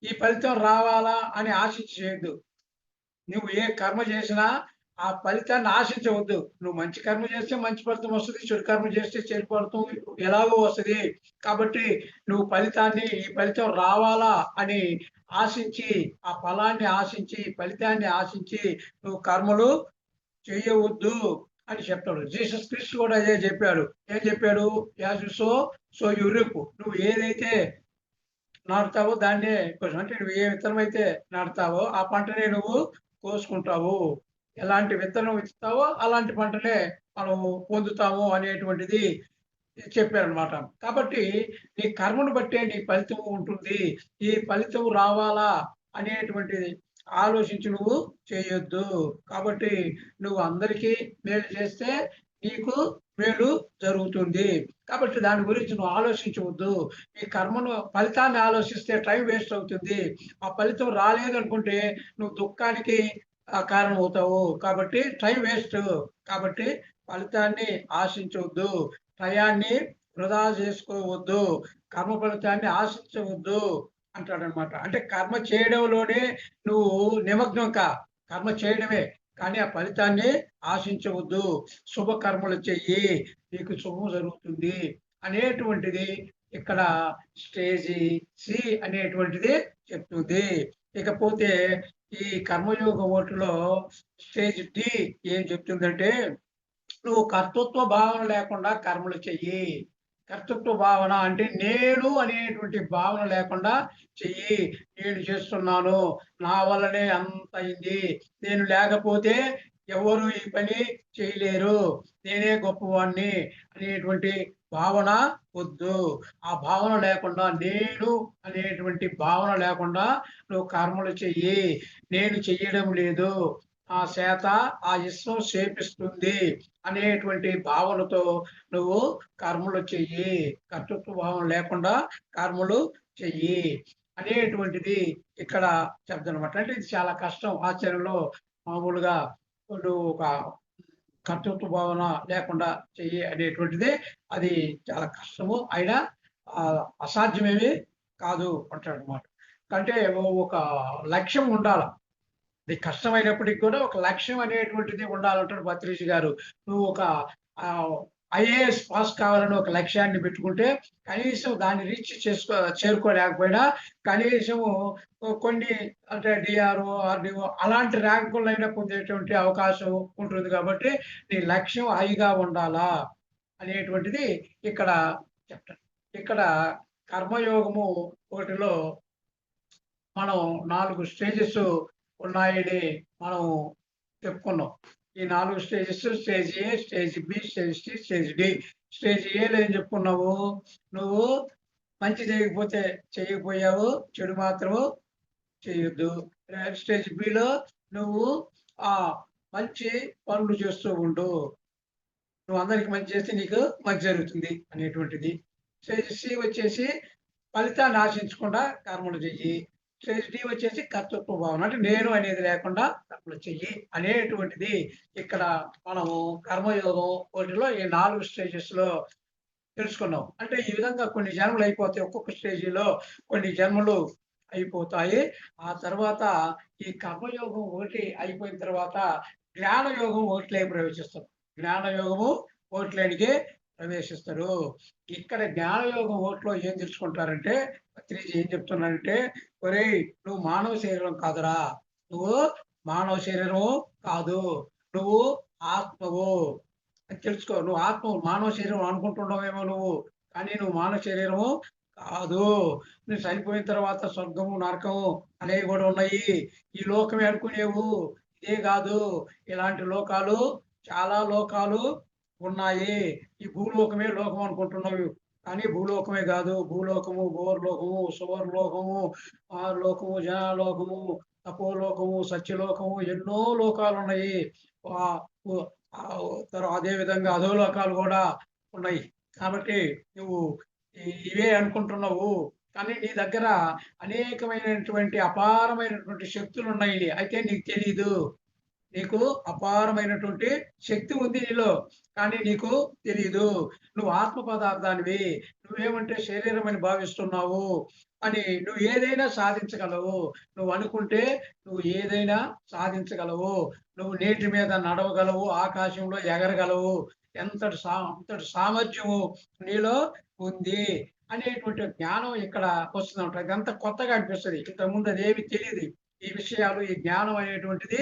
ఈ ఫలితం రావాలా అని ఆశించి చేయొద్దు. నువ్వు ఏ కర్మ చేసినా ఆ ఫలితాన్ని ఆశించవద్దు. నువ్వు మంచి కర్మ చేస్తే మంచి ఫలితం వస్తది. చెడు కర్మ చేస్తే చెడు ఫలితం ఎలాగో వస్తది. కాబట్టి నువ్వు ఈ ఫలితం రావాలా అని ఆశించి, ఆ ఫలాన్ని ఆశించి, ఫలితాన్ని ఆశించి నువ్వు కర్మలు చేయవద్దు అని చెప్తాడు. జీసస్ క్రీస్తు కూడా అదే చెప్పాడు. ఏం చెప్పాడు? As you so you reap. నువ్వు ఏదైతే నాటుతావో దాన్నే అంటే నువ్వు ఏ విత్తనం అయితే నాటుతావో ఆ పంటనే నువ్వు కోసుకుంటావు. ఎలాంటి విత్తనం విత్తుతావో అలాంటి పంటనే మనము పొందుతాము అనేటువంటిది చెప్పారనమాట. కాబట్టి నీ కర్మను బట్టే నీ ఫలితం ఉంటుంది. ఈ ఫలితం రావాలా అనేటువంటిది ఆలోచించి నువ్వు చేయొద్దు. కాబట్టి నువ్వు అందరికీ మేలు చేస్తే నీకు మేలు జరుగుతుంది. కాబట్టి దాని గురించి నువ్వు ఆలోచించవద్దు. ఈ కర్మను ఫలితాన్ని ఆలోచిస్తే టైం వేస్ట్ అవుతుంది. ఆ ఫలితం రాలేదనుకుంటే నువ్వు దుఃఖానికి కారణమవుతావు. కాబట్టి టైం వేస్ట్. కాబట్టి ఫలితాన్ని ఆశించవద్దు. టయాన్ని వృధా చేసుకోవద్దు. కర్మ ఫలితాన్ని ఆశించవద్దు అంటాడనమాట. అంటే కర్మ చేయడంలోనే నువ్వు నిమగ్నం కా. కర్మ చేయడమే. కానీ ఆ ఫలితాన్ని ఆశించవద్దు. శుభకర్మలు చెయ్యి. నీకు శుభం జరుగుతుంది అనేటువంటిది ఇక్కడ స్టేజి సి అనేటువంటిది చెప్తుంది. ఇకపోతే ఈ కర్మయోగ ఓటులో స్టేజ్ డి ఏం చెప్తుందంటే నువ్వు కర్తృత్వ భావన లేకుండా కర్మలు చెయ్యి. కర్తృత్వ భావన అంటే నేను అనేటువంటి భావన లేకుండా చెయ్యి. నేను చేస్తున్నాను. నా వల్లనే అంత అయింది. నేను లేకపోతే ఎవరు ఈ పని చేయలేరు. నేనే గొప్పవాడిని అనేటువంటి భావన వద్దు. ఆ భావన లేకుండా నేను అనేటువంటి భావన లేకుండా నువ్వు కర్మలు చెయ్యి. నేను చెయ్యడం లేదు. ఆ చేత ఆ ఇష్టం చేపిస్తుంది అనేటువంటి భావనతో నువ్వు కర్మలు చెయ్యి. కర్తృత్వ భావన లేకుండా కర్మలు చెయ్యి అనేటువంటిది ఇక్కడ చెప్తానమాట. అంటే ఇది చాలా కష్టం ఆచరణలో. మామూలుగా నువ్వు ఒక కర్తృత్వ భావన లేకుండా చెయ్యి అనేటువంటిది అది చాలా కష్టము. అయినా అసాధ్యమేమి కాదు అంటాడనమాట. అంటే ఒక లక్ష్యం ఉండాల. ఇది కష్టమైనప్పటికి కూడా ఒక లక్ష్యం అనేటువంటిది ఉండాలంటాడు భత్రిజీ గారు. నువ్వు ఒక ఐఏఎస్ పాస్ కావాలని ఒక లక్ష్యాన్ని పెట్టుకుంటే కనీసం దాన్ని చేరుకోలేకపోయినా కనీసము కొన్ని అంటే డిఆర్ఓ, ఆర్‌డీఓ అలాంటి ర్యాంకులైనా పొందేటువంటి అవకాశం ఉంటుంది కాబట్టి నీ లక్ష్యం హైగా ఉండాలా అనేటువంటిది ఇక్కడ చెప్తాడు. ఇక్కడ కర్మయోగము ఒకటిలో మనం 4 స్టేజెస్ ఉన్నాయని మనం చెప్పుకున్నాం. ఈ 4 stages stage A, stage B, stage C, stage D. Stage ఏలో ఏం చెప్పుకున్నావు? నువ్వు మంచి చేయకపోయావు. చెడు మాత్రము చేయొద్దు. స్టేజ్ బిలో నువ్వు మంచి పనులు చేస్తూ ఉండు. నువ్వు అందరికి మంచి చేస్తే నీకు మంచి జరుగుతుంది అనేటువంటిది. స్టేజ్ సి వచ్చేసి ఫలితాన్ని ఆశించకుండా కర్మలు చెయ్యి. స్టేజ్ డి వచ్చేసి కర్తృత్వ భావన. అంటే నేను అనేది లేకుండా కర్మలు చెయ్యి అనేటువంటిది ఇక్కడ మనము కర్మయోగం ఒకటిలో ఈ 4 స్టేజెస్‌లో తెలుసుకున్నాం. అంటే ఈ విధంగా కొన్ని జన్మలు అయిపోతాయి. ఒక్కొక్క స్టేజిలో కొన్ని జన్మలు అయిపోతాయి. ఆ తర్వాత ఈ కర్మయోగం ఒకటి అయిపోయిన తర్వాత జ్ఞానయోగం ఒకటిలోకి ప్రవేశిస్తాం. జ్ఞానయోగము ఒకటిలోనికి ప్రవేశిస్తారు. ఇక్కడ జ్ఞానయోగం ఒకటిలో ఏం తెలుసుకుంటారంటే పత్రిజీ ఏం చెప్తున్నారంటే, ఒరేయ్ నువ్వు మానవ శరీరం కాదురా. నువ్వు మానవ శరీరము కాదు. నువ్వు ఆత్మవు అని తెలుసుకో. నువ్వు ఆత్మవు. మానవ శరీరం అనుకుంటున్నావేమో నువ్వు. కానీ నువ్వు మానవ శరీరము కాదు. నువ్వు చనిపోయిన తర్వాత స్వర్గము, నరకము అనేవి కూడా ఉన్నాయి. ఈ లోకమే అనుకునేవు. ఇదే కాదు. ఇలాంటి లోకాలు చాలా లోకాలు ఉన్నాయి. ఈ భూలోకమే లోకం అనుకుంటున్నావు. కానీ భూలోకమే కాదు. భూలోకము, భూవర్లోకము, సువర్లోకము, లోకము, జనాలోకము, తపోలోకము, సత్యలోకము ఎన్నో లోకాలున్నాయి. ఆహ్, ఉ అదే విధంగా అధోలోకాలు గూడా ఉన్నాయి. కాబట్టి నువ్వు ఇవే అనుకుంటున్నావు. కానీ నీ దగ్గర అనేకమైనటువంటి అపారమైనటువంటి శక్తులున్నాయి. అయితే నీకు తెలీదు. నీకు అపారమైనటువంటి శక్తి ఉంది నీలో. కానీ నీకు తెలీదు. నువ్వు ఆత్మ పదార్థానివి. నువ్వేమంటే శరీరం అని భావిస్తున్నావు. అని నువ్వు ఏదైనా సాధించగలవు. నువ్వు అనుకుంటే నువ్వు ఏదైనా సాధించగలవు. నువ్వు నీటి మీద నడవగలవు. ఆకాశంలో ఎగరగలవు. అంతటి సామర్థ్యము నీలో ఉంది. అనేటువంటి జ్ఞానం ఇక్కడ వస్తుందన్నమాట. ఇదంతా కొత్తగా అనిపిస్తది. ఇంతకుముందు అదేమి తెలీదు. ఈ విషయాలు, ఈ జ్ఞానం అనేటువంటిది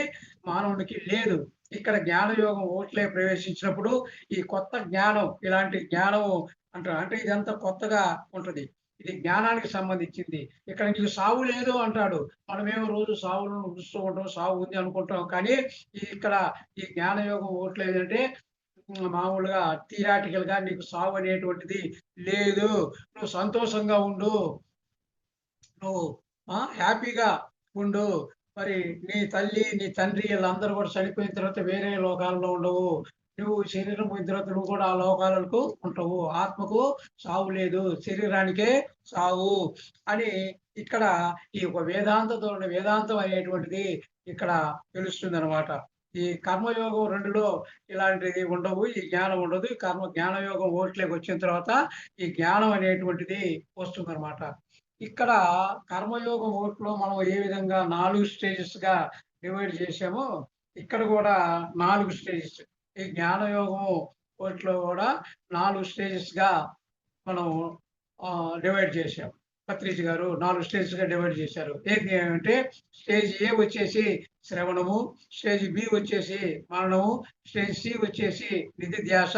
మానవునికి లేదు. ఇక్కడ జ్ఞానయోగం ఓట్లే ప్రవేశించినప్పుడు ఈ కొత్త జ్ఞానం, ఇలాంటి జ్ఞానము అంటారు. అంటే ఇదంతా కొత్తగా ఉంటది. ఇది జ్ఞానానికి సంబంధించింది. ఇక్కడ నీకు సావు లేదు అంటాడు. మనమేమో రోజు సావులను చూస్తూ ఉంటాం. సావు ఉంది అనుకుంటాం. కానీ ఇక్కడ ఈ జ్ఞానయోగం ఓట్లేదంటే మామూలుగా థియరాటికల్‌గా నీకు సావు అనేటువంటిది లేదు. నువ్వు సంతోషంగా ఉండు. నువ్వు హ్యాపీగా ఉండు. మరి నీ తల్లి, నీ తండ్రి ఈళ్ళందరూ గూడా చనిపోయిన తర్వాత వేరే లోకాల్లో ఉండవు. నువ్వు శరీరం పోయిన తర్వాత నువ్వు కూడా ఆ లోకాలకు ఉంటావు. ఆత్మకు సావు లేదు. శరీరానికే సావు అని ఇక్కడ ఈ ఒక వేదాంత ధోరణి, వేదాంతం అనేటువంటిది ఇక్కడ తెలుస్తుందనమాట. ఈ కర్మయోగం 2లో ఇలాంటిది ఉండవు. ఈ జ్ఞానం ఉండదు. ఈ జ్ఞానయోగం వచ్చిన తర్వాత ఈ జ్ఞానం అనేటువంటిది వస్తుందనమాట. ఇక్కడ కర్మయోగం ఓట్లో మనం ఏ విధంగా 4 స్టేజెస్‌గా డివైడ్ చేశామో, ఇక్కడ గూడా 4 స్టేజెస్. ఈ జ్ఞానయోగం ఓట్లో గూడా 4 స్టేజెస్‌గా మనం డివైడ్ చేశాం. పత్రిజి గారు 4 స్టేజెస్‌గా డివైడ్ చేశారు. ఏంటి అంటే స్టేజ్ ఏ వచ్చేసి శ్రవణము, స్టేజ్ బి వచ్చేసి మననము, స్టేజ్ సి వచ్చేసి నిధిధ్యాస,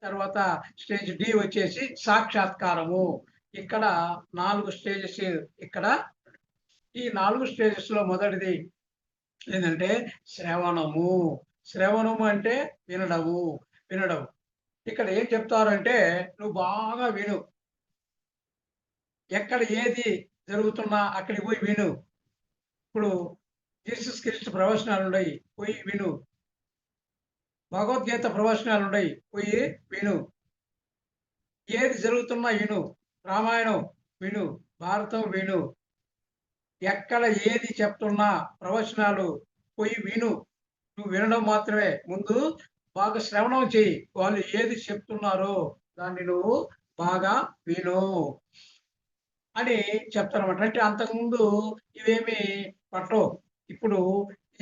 తర్వాత స్టేజ్ డి వచ్చేసి సాక్షాత్కారము. ఇక్కడ 4 స్టేజెస్ ఇక్కడ. ఈ 4 స్టేజెస్‌లో మొదటిది ఏందంటే శ్రవణము. శ్రవణము అంటే వినడము. వినడం. ఇక్కడ ఏం చెప్తారంటే నువ్వు బాగా విను. ఎక్కడ ఏది జరుగుతున్నా అక్కడికి పోయి విను. ఇప్పుడు జీసస్ క్రీస్తు ప్రవచనాలుండయి. పోయి విను. భగవద్గీత ప్రవచనాలుండయి. పోయి విను. ఏది జరుగుతున్నా విను. రామాయణం విను. భారతం విను. ఎక్కడ ఏది చెప్తున్నా ప్రవచనాలు పోయి విను. నువ్వు వినడం మాత్రమే. ముందు బాగా శ్రవణం చెయ్యి. వాళ్ళు ఏది చెప్తున్నారో దాన్ని నువ్వు బాగా విను అని చెప్తారన్నమాట. అంటే అంతకుముందు ఇవేమి పట్టవు. ఇప్పుడు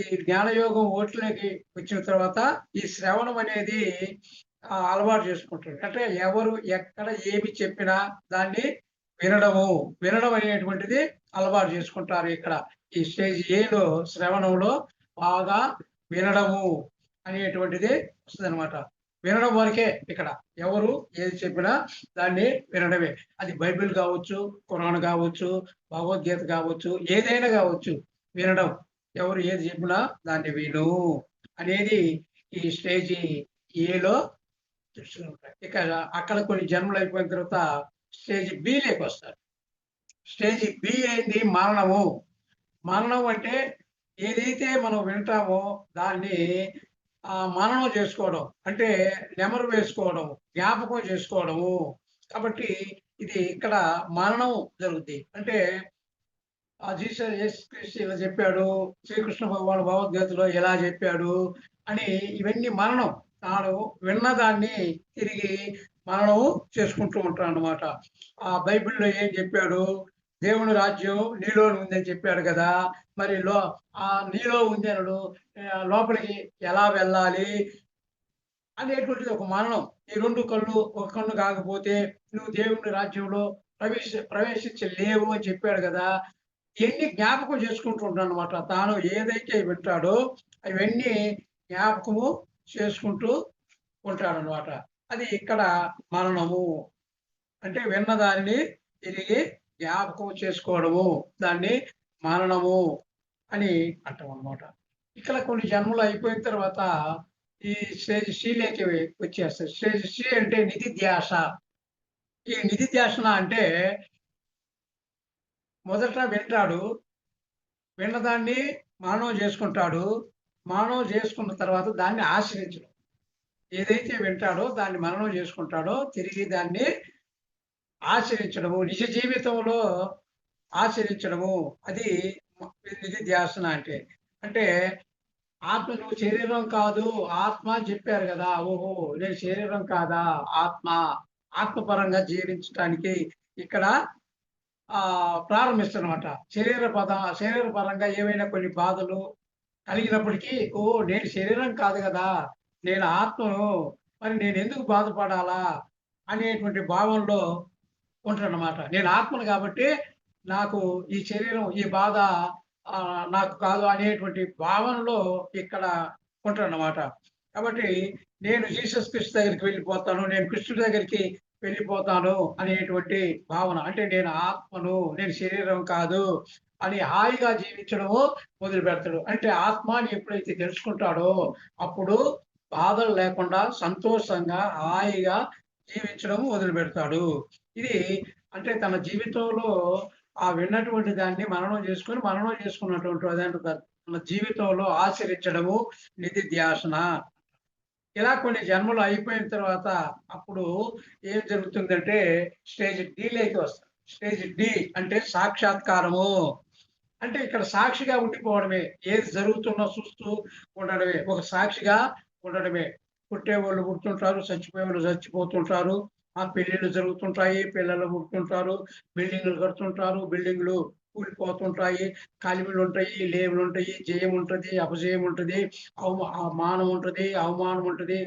ఈ జ్ఞానయోగం ఓట్లోకి వచ్చిన తర్వాత ఈ శ్రవణం అనేది అలవాటు చేసుకుంటారు. అంటే ఎవరు ఎక్కడ ఏమి చెప్పినా దాన్ని వినడము. వినడం అనేటువంటిది అలవాటు చేసుకుంటారు ఇక్కడ. ఈ స్టేజ్ ఏలో శ్రవణంలో బాగా వినడము అనేటువంటిది వస్తదనమాట. వినడం వరకే ఇక్కడ. ఎవరు ఏది చెప్పినా దాన్ని వినడమే. అది బైబిల్ కావచ్చు, ఖురాన్ కావచ్చు, భగవద్గీత కావచ్చు, ఏదైనా కావచ్చు. వినడం. ఎవరు ఏది చెప్పినా దాన్ని విను అనేది ఈ స్టేజి ఏలో తెలుసుకుంటారు. ఇక అక్కడ కొన్ని జన్మలు అయిపోయిన తర్వాత స్టేజ్ బిలోకొస్తారు. స్టేజ్ బి ఏంది మరణము. మరణం అంటే ఏదైతే మనం వింటామో దాన్ని మననం చేసుకోవడం. అంటే నెమరు వేసుకోవడం, జ్ఞాపకం చేసుకోవడము. కాబట్టి ఇది ఇక్కడ మరణం జరుగుద్ది. అంటే యేసుక్రీస్తు ఇలా చెప్పాడు, శ్రీకృష్ణ భగవానుడు భగవద్గీతలో ఇలా చెప్పాడు అని ఇవన్నీ మరణం. తాను విన్నదాన్ని తిరిగి మననం చేసుకుంటూ ఉంటాడనమాట. ఆ బైబిల్‌లో ఏం చెప్పాడు? దేవుని రాజ్యం నీలో ఉందని చెప్పాడు గదా! మరి నీలో ఉంది అనడు. లోపలికి ఎలా వెళ్ళాలి? అనేటువంటిది ఒక మరణం. ఈ 2 కళ్ళు ఒక కన్ను కాకపోతే నువ్వు దేవుని రాజ్యంలో ప్రవేశించలేవు అని చెప్పాడు గదా! ఇయన్నీ జ్ఞాపకం చేసుకుంటూ ఉంటాడనమాట. తాను ఏదైతే వింటాడో అవన్నీ జ్ఞాపకము చేసుకుంటూ ఉంటాడనమాట. అది ఇక్కడ మరణము. అంటే విన్న దానిని తిరిగి జ్ఞాపకం చేసుకోవడము. దాన్ని మరణము అని అంటామనమాట. ఇక్కడ కొన్ని జన్మలు అయిపోయిన తర్వాత ఈ స్టేజ్ సిలోకి వచ్చేస్తాడు. స్టేజ్ సి అంటే నిధిధ్యాస. ఈ నిధిధ్యాసన అంటే మొదట వింటాడు. విన్నదాన్ని మననం చేసుకుంటాడు. మననం చేసుకున్న తర్వాత దాన్ని ఆచరించడం. ఏదైతే వింటాడో దాన్ని మననం చేసుకుంటాడో తిరిగి దాన్ని ఆచరించడము. నిజ జీవితంలో ఆచరించడము. అది నిధిధ్యాసన అంటే. అంటే ఆత్మ నువ్వు శరీరం కాదు, ఆత్మ అని చెప్పారు గదా! ఓహో! నేను శరీరం కాదా? ఆత్మ. ఆత్మపరంగా జీవించటానికి ఇక్కడ ప్రారంభిస్తానమాట. శరీరపరంగా ఏవైనా కొన్ని బాధలు కలిగినప్పటికీ, ఓహ్! నేను శరీరం కాదు గదా! నేను ఆత్మను. మరి నేనెందుకు బాధపడాలా? అనేటువంటి భావంలో ఉంటాడనమాట. నేను ఆత్మను గాబట్టి, నాకు ఈ శరీరం, ఈ బాధ నాకు కాదు అనేటువంటి భావనలో ఇక్కడ ఉంటాడనమాట. కాబట్టి నేను జీసస్ క్రీస్తు దగ్గరికి వెళ్ళిపోతాను. నేను కృష్ణుడి దగ్గరికి వెళ్ళిపోతాను అనేటువంటి భావన. అంటే నేను ఆత్మను, నేను శరీరం కాదు అని హాయిగా జీవించడము మొదలుపెడతాడు. అంటే ఆత్మ అని ఎప్పుడైతే తెలుసుకుంటాడో, అప్పుడు బాధలు లేకుండా సంతోషంగా, హాయిగా జీవించడం మొదలుపెడతాడు. ఇది అంటే తన జీవితంలో విన్నటువంటి దాన్ని మననం చేసుకున్నటువంటి అదేంటి తన జీవితంలో ఆచరించడము నిధిధ్యాసన. ఇలా కొన్ని జన్మలు అయిపోయిన తర్వాత అప్పుడు ఏం జరుగుతుందంటే స్టేజ్ డిలోకి వస్తాం. స్టేజ్ డి అంటే సాక్షాత్కారము. అంటే ఇక్కడ సాక్షిగా ఉండిపోవడమే. ఏది జరుగుతున్నా చూస్తూ ఉండడమే. ఒక సాక్షిగా ఉండడమే. పుట్టేవాళ్ళు పుడుతుంటారు, చచ్చిపోయేవాళ్ళు చచ్చిపోతుంటారు. పెళ్ళిళ్ళు జరుగుతుంటాయి, పిల్లలు పుడుతుంటారు, బిల్డింగులు కడుతుంటారు, బిల్డింగులు కూలిపోతుంటాయి, కలిమిలుంటాయి, లేములుంటాయి, జయముంటది, అపజయముంటది, మానం ఉంటది, అవమానం ఉంటది,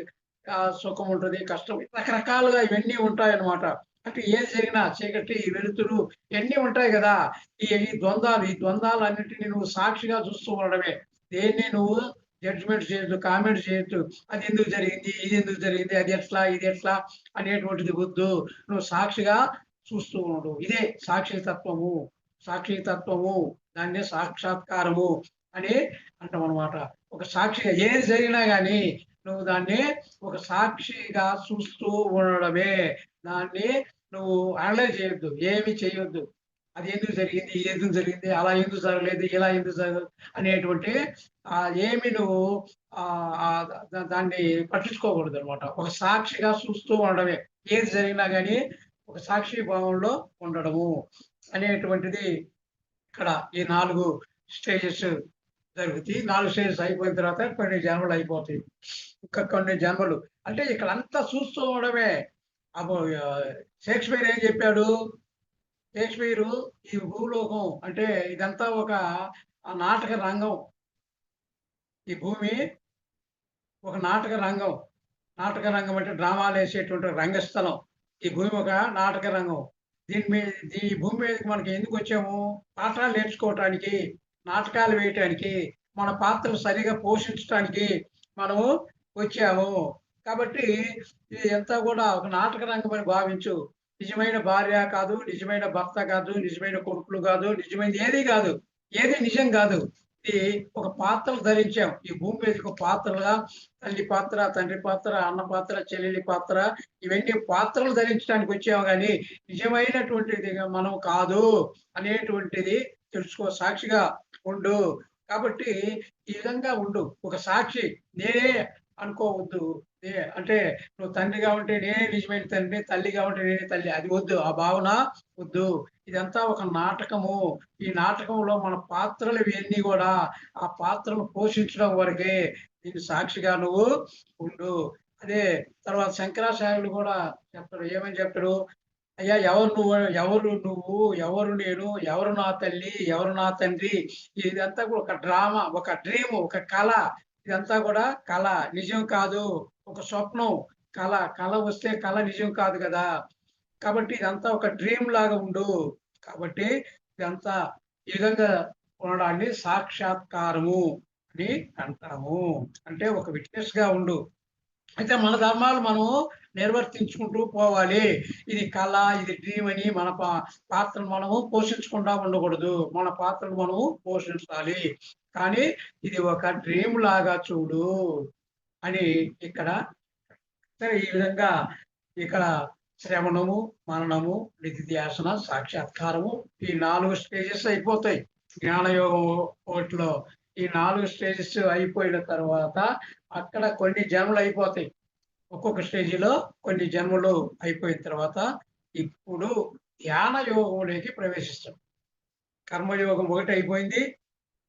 సుఖం ఉంటది, కష్టం రకరకాలుగా ఇవన్నీ ఉంటాయన్నమాట. అంటే ఏది జరిగినా చీకటి, వెలుతురు ఇయన్నీ ఉంటాయి గదా! ఈ ద్వంద్వాలన్నిటిని నువ్వు సాక్షిగా చూస్తూ ఉండడమే. దేన్ని నువ్వు జడ్జ్‌మెంట్ చేయొద్దు, కామెంట్ చేయొద్దు. అదెందుకు జరిగింది? ఇదెందుకు జరిగింది? అదెట్లా? ఇదెట్లా? అనేటువంటిది వద్దు. నువ్వు సాక్షిగా చూస్తూ ఉండు. ఇదే సాక్షితత్వము. సాక్షితత్వము దాన్నే సాక్షాత్కారము అని అంటామనమాట. ఒక సాక్షిగా ఏది జరిగినా గాని నువ్వు దాన్ని ఒక సాక్షిగా చూస్తూ ఉండడమే. దాన్ని నువ్వు అనలైజ్ చేయొద్దు. ఏమి చేయొద్దు. అది ఎందుకు జరిగింది? ఇది ఎందుకు జరిగింది? అలా ఎందుకు జరగలేదు? ఇలా ఎందుకు జరగలేదు? అనేటువంటి ఏమి నువ్వు దాన్ని పట్టించుకోకూడదనమాట. ఒక సాక్షిగా చూస్తూ ఉండడమే. ఏది జరిగినా గాని ఒక సాక్షి భావంలో ఉండడము అనేటువంటిది ఇక్కడ ఈ 4 స్టేజెస్ జరుగుతాయి. 4 స్టేజెస్ అయిపోయిన తర్వాత కొన్ని జన్మలు అయిపోతాయి. ఇంకా కొన్ని జన్మలు అంటే ఇక్కడంతా చూస్తూ ఉండడమే. అబ్బో! షేక్స్‌పియర్ ఏం చెప్పాడు? షేక్స్‌పియరు ఈ భూలోకం అంటే ఇదంతా ఒక నాటక రంగం. ఈ భూమి ఒక నాటక రంగం. నాటక రంగం అంటే డ్రామాలేసేటువంటి రంగస్థలం. ఈ భూమి ఒక నాటక రంగం. ఈ భూమి మీదకి మనకి ఎందుకొచ్చాము? పాఠాలు నేర్చుకోవటానికి, నాటకాలు వేయటానికి, మన పాత్రలు సరిగ్గా పోషించటానికి మనము వచ్చాము. కాబట్టి ఇదంతా కూడా ఒక నాటక రంగం అని భావించు. నిజమైన భార్య కాదు, నిజమైన భర్త కాదు, నిజమైన కొడుకులు కాదు, నిజమైనది ఏది కాదు. ఏది నిజం కాదు. ఇది ఒక పాత్రలు ధరించాం. ఈ భూమి మీదకి ఒక పాత్రలుగా తల్లి పాత్ర, తండ్రి పాత్ర, అన్న పాత్ర, చెల్లెలి పాత్ర ఇవన్నీ పాత్రలు ధరించడానికి వచ్చాము గానీ, నిజమైనటువంటిదిగా మనం కాదు అనేటువంటిది తెలుసుకో. సాక్షిగా ఉండు. కాబట్టి ఈ విధంగా ఉండు. ఒక సాక్షి నేనే అనుకోవద్దు. అంటే నువ్వు తండ్రిగా ఉంటే నేనే నిజమైన తండ్రి, తల్లిగా ఉంటే నేనే తల్లి. అది వద్దు. ఆ భావన వద్దు. ఇదంతా ఒక నాటకము. ఈ నాటకంలో మన పాత్రలు ఇవన్నీ గూడా ఆ పాత్రను పోషించడం వరకే. దీనికి సాక్షిగా నువ్వు ఉండు. అదే తర్వాత శంకరాచార్యులు గూడా చెప్తాడు. ఏమని చెప్తాడు? అయ్యా! ఎవరు నువ్వు? ఎవరు నేను? ఎవరు నా తల్లి? ఎవరు నా తండ్రి? ఇదంతా కూడా ఒక డ్రామా, ఒక డ్రీము, ఒక కల. ఇదంతా కూడా కల. నిజం కాదు. ఒక స్వప్నం. కల. కల వస్తే కల నిజం కాదు గదా! కాబట్టి ఇదంతా ఒక డ్రీమ్ లాగా ఉండు. కాబట్టి ఇదంతా ఈ విధంగా ఉండడాన్ని సాక్షాత్కారము అని అంటాము. అంటే ఒక విట్‌నెస్‌గా ఉండు. అయితే మన ధర్మాలు మనము నిర్వర్తించుకుంటూ పోవాలి. ఇది కళ, ఇది డ్రీమ్ అని మన పాత్రను మనము పోషించకుండా ఉండకూడదు. మన పాత్రను మనము పోషించాలి. కానీ ఇది ఒక డ్రీమ్ లాగా చూడు. అని ఇక్కడ సరే ఈ విధంగా ఇక్కడ శ్రవణము, మననము, నిధిధ్యాసన, సాక్షాత్కారము ఈ 4 స్టేజెస్ అయిపోతాయి. జ్ఞానయోగం ఒకటిలో ఈ 4 స్టేజెస్ అయిపోయిన తర్వాత అక్కడ కొన్ని జన్మలు అయిపోతాయి. ఒక్కొక్క స్టేజిలో కొన్ని జన్మలు అయిపోయిన తర్వాత ఇప్పుడు ధ్యాన యోగంలోకి ప్రవేశిస్తాం. కర్మయోగం ఒకటి అయిపోయింది.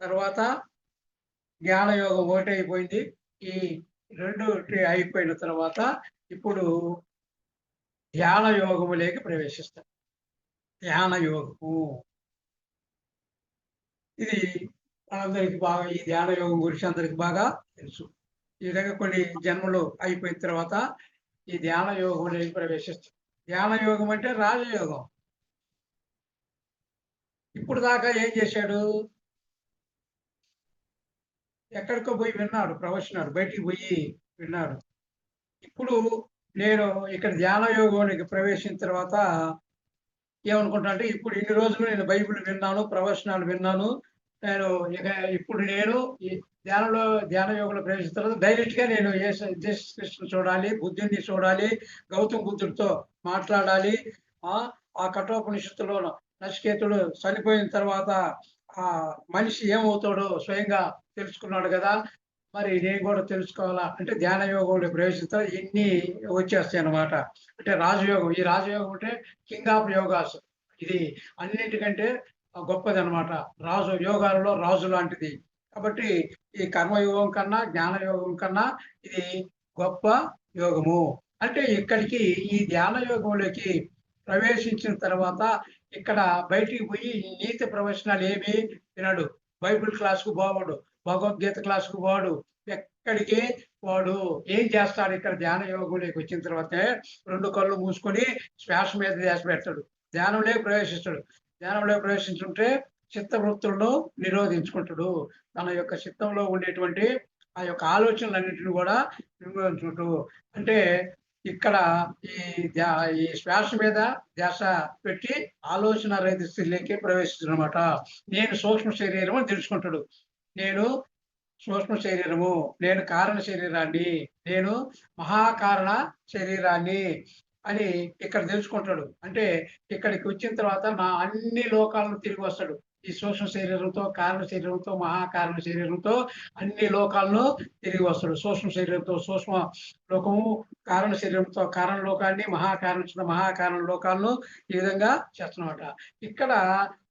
తర్వాత జ్ఞానయోగం ఒకటి అయిపోయింది. ఈ 2 అయిపోయిన తర్వాత ఇప్పుడు ధ్యాన యోగములోకి ప్రవేశిస్తాం. ధ్యాన యోగము ఇది మనందరికి బాగా ఈ ధ్యాన యోగం గురించి అందరికి బాగా తెలుసు. ఈ విధంగా కొన్ని జన్మలు అయిపోయిన తర్వాత ఈ ధ్యాన యోగంలోకి ప్రవేశిస్తాం. ధ్యాన యోగం అంటే రాజయోగం. ఇప్పుడు దాకా ఏం చేశాడు? ఎక్కడికో పోయి విన్నాడు, ప్రవచనాలు బయటికి పోయి విన్నాడు. ఇప్పుడు నేను ఇక్కడ ధ్యాన యోగానికి ప్రవేశించిన తర్వాత ఏమనుకుంటా అంటే ఇప్పుడు ఇన్ని రోజులు నేను బైబిల్ విన్నాను, ప్రవచనాలు విన్నాను. నేను ఇప్పుడు నేను ఈ ధ్యాన యోగంలో ప్రవేశించిన తర్వాత డైరెక్ట్ గా నేను యేసుక్రీస్తుని చూడాలి, బుద్ధుడిని చూడాలి, గౌతమ బుద్ధుడితో మాట్లాడాలి. ఆ కఠోపనిషత్తులో నచికేతుడు చనిపోయిన తర్వాత ఆ మనిషి ఏమవుతాడో స్వయంగా తెలుసుకున్నాడు కదా, మరి నేను కూడా తెలుసుకోవాలా అంటే ధ్యాన యోగంలో ప్రవేశిస్తా ఇన్ని వచ్చేస్తాయి అన్నమాట. అంటే రాజయోగం, ఈ రాజయోగం అంటే కింగ్ ఆఫ్ యోగాస్. ఇది అన్నిటికంటే గొప్పదన్నమాట. రాజు యోగాలలో రాజు లాంటిది. కాబట్టి ఈ కర్మయోగం కన్నా జ్ఞాన యోగం కన్నా ఇది గొప్ప యోగము. అంటే ఇక్కడికి ఈ ధ్యాన యోగంలోకి ప్రవేశించిన తర్వాత ఇక్కడ బయటికి పోయి నీతి ప్రవచనాలు ఏమి వినడు, బైబిల్ క్లాస్కు పోవడు, భగవద్గీత క్లాస్కు పోడు, ఎక్కడికి వాడు ఏం చేస్తాడు? ఇక్కడ ధ్యాన యోగంలోకి వచ్చిన తర్వాత 2 కళ్ళు మూసుకొని శ్వాస మీద ధ్యాస పెడతాడు, ధ్యానంలోకి ప్రవేశిస్తాడు. ధ్యానంలో ప్రవేశించుంటే చిత్తవృత్తులను నిరోధించుకుంటాడు. తన యొక్క చిత్తంలో ఉండేటువంటి ఆ యొక్క ఆలోచనలన్నింటినీ కూడా నిరోధించుకుంటూ అంటే ఇక్కడ ఈ శ్వాస మీద ధ్యాస పెట్టి ఆలోచన రహిత స్థితిలోకి ప్రవేశించనమాట. నేను సూక్ష్మ శరీరం అని తెలుసుకుంటాడు. నేను సూక్ష్మ శరీరము, నేను కారణ శరీరాన్ని, నేను మహాకారణ శరీరాన్ని అని ఇక్కడ తెలుసుకుంటాడు. అంటే ఇక్కడికి వచ్చిన తర్వాత నా అన్ని లోకాలను తిరిగి వస్తాడు. ఈ సూక్ష్మ శరీరంతో, కారణ శరీరంతో, మహాకారణ శరీరంతో అన్ని లోకాలను తిరిగి వస్తాడు. సూక్ష్మ శరీరంతో సూక్ష్మ లోకము, కారణ శరీరంతో కారణ లోకాన్ని, మహాకారణ లోకాలను ఈ విధంగా చేస్తున్నమాట. ఇక్కడ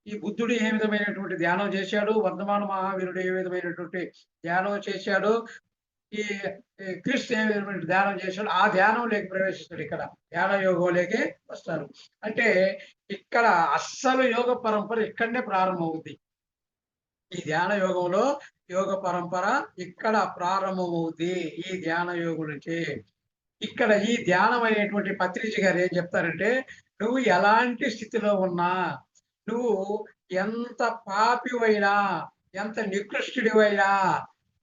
ఈ బుద్ధుడు ఏ విధమైనటువంటి ధ్యానం చేశాడు, వర్ధమాన మహావీరుడు ఏ విధమైనటువంటి ధ్యానం చేశాడు, ఈ క్రీస్తు ఏ విధమైన ధ్యానం చేశాడు, ఆ ధ్యానంలోకి ప్రవేశిస్తాడు. ఇక్కడ ధ్యాన యోగంలోకి వస్తారు. అంటే ఇక్కడ అస్సలు యోగ పరంపర ఇక్కడనే ప్రారంభమవుద్ది. ఈ ధ్యాన యోగంలో యోగ పరంపర ఇక్కడ ప్రారంభమవుద్ది. ఈ ధ్యాన యోగం నుంచి ఇక్కడ ఈ ధ్యానం అనేటువంటి పత్రిజీ గారు ఏం చెప్తారంటే, నువ్వు ఎలాంటి స్థితిలో ఉన్నా, నువ్వు ఎంత పాపివైనా, ఎంత నికృష్టుడివైనా,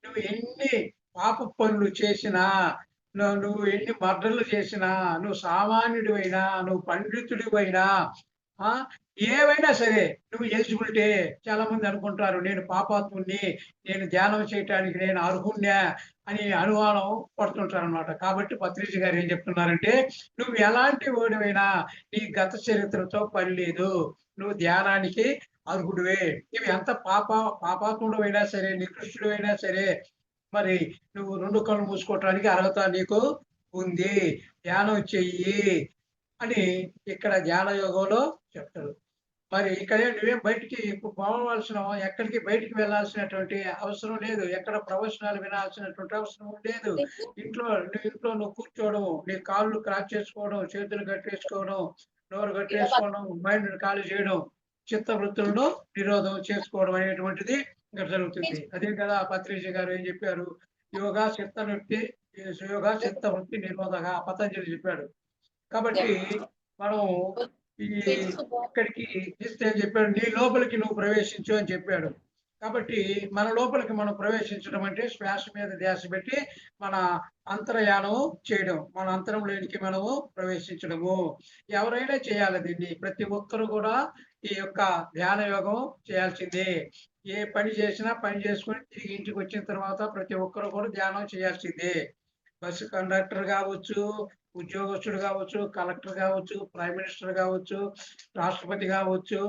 నువ్వు ఎన్ని పాప పనులు చేసినా, నువ్వు ఎన్ని మర్డర్లు చేసినా, నువ్వు సామాన్యుడివైనా, నువ్వు పండితుడివైనా, ఏవైనా సరే నువ్వు ఎలిజిబిలిటీ. చాలా మంది అనుకుంటారు నేను పాపాత్ముడిని, నేను ధ్యానం చేయటానికి నేను అర్హుణ్ణా అని అనుమానం పడుతుంటారు అనమాట. కాబట్టి పత్రిజీ గారు ఏం చెప్తున్నారంటే, నువ్వు ఎలాంటి ఓడివైనా నీ గత చరిత్రతో పని లేదు, నువ్వు ధ్యానానికి అర్హుడివే. ఇవి ఎంత పాపాత్ముడు అయినా సరే, నికృష్టుడు అయినా సరే, మరి నువ్వు 2 కళ్ళు మూసుకోవటానికి అర్హత నీకు ఉంది, ధ్యానం చెయ్యి అని ఇక్కడ ధ్యాన యోగంలో చెప్తారు. మరి ఇక్కడే నువ్వేం బయటికి పోవాల్సిన, ఎక్కడికి బయటికి వెళ్ళాల్సినటువంటి అవసరం లేదు, ఎక్కడ ప్రవచనాలు వినాల్సినటువంటి అవసరం లేదు. ఇంట్లో నువ్వు కూర్చోవడం, నీ కాళ్ళు క్రాస్ చేసుకోవడం, చేతులు కట్టేసుకోవడం, నోరు కట్టేసుకోవడం, మైండ్ ఖాళీ చేయడం, చిత్త వృత్తులను నిరోధం చేసుకోవడం అనేటువంటిది ఇక్కడ జరుగుతుంది. అదే కదా పత్రిజీ గారు ఏం చెప్పారు, యోగా చిత్త వృత్తి నిరోధక పతంజలి చెప్పాడు. కాబట్టి మనం ఇక్కడికి ఇస్తే చెప్పాడు, నీ లోపలికి నువ్వు ప్రవేశించు అని చెప్పాడు. కాబట్టి మన లోపలికి మనం ప్రవేశించడం అంటే శ్వాస మీద ధ్యాస పెట్టి మన అంతర్యానం చేయడం, మన అంతరంలోనికి మనము ప్రవేశించడము. ఎవరైనా చేయాలి దీన్ని, ప్రతి ఒక్కరు కూడా ఈ యొక్క ధ్యాన యోగం చేయాల్సిందే. ఏ పని చేసినా పని చేసుకొని తిరిగి ఇంటికి వచ్చిన తర్వాత ప్రతి ఒక్కరు కూడా ధ్యానం చేయాల్సిందే. బస్సు కండక్టర్ కావచ్చు, ఉద్యోగస్తుడు కావచ్చు, కలెక్టర్ కావచ్చు, ప్రైమ్ మినిస్టర్ కావచ్చు, రాష్ట్రపతి కావచ్చు,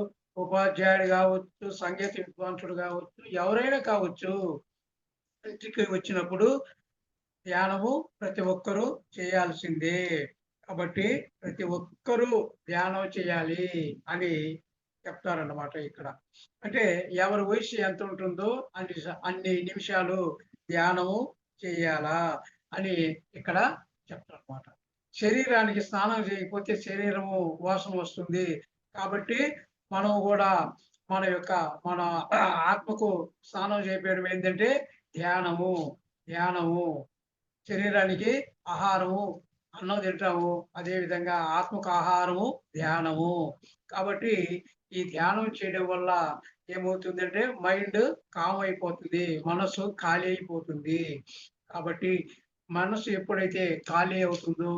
ఉపాధ్యాయుడు కావచ్చు, సంగీత విద్వాంసుడు కావచ్చు, ఎవరైనా కావచ్చు. ఇంటికి వచ్చినప్పుడు ధ్యానము ప్రతి ఒక్కరూ చేయాల్సిందే. కాబట్టి ప్రతి ఒక్కరూ ధ్యానం చేయాలి అని చెప్తారన్నమాట ఇక్కడ. అంటే ఎవరి వయసు ఎంత ఉంటుందో అన్ని నిమిషాలు ధ్యానము చేయాలా అని ఇక్కడ చెప్తారన్నమాట. శరీరానికి స్నానం చేయకపోతే శరీరము వాసన వస్తుంది. కాబట్టి మనం కూడా మన ఆత్మకు స్నానం చేయడం ఏంటంటే ధ్యానము. ధ్యానము శరీరానికి ఆహారము, అన్నం తింటాము. అదేవిధంగా ఆత్మకు ఆహారము ధ్యానము. కాబట్టి ఈ ధ్యానం చేయడం వల్ల ఏమవుతుందంటే మైండ్ కామ్ అయిపోతుంది. మనసు ఖాళీ అయిపోతుంది. కాబట్టి మనసు ఎప్పుడైతే ఖాళీ అవుతుందో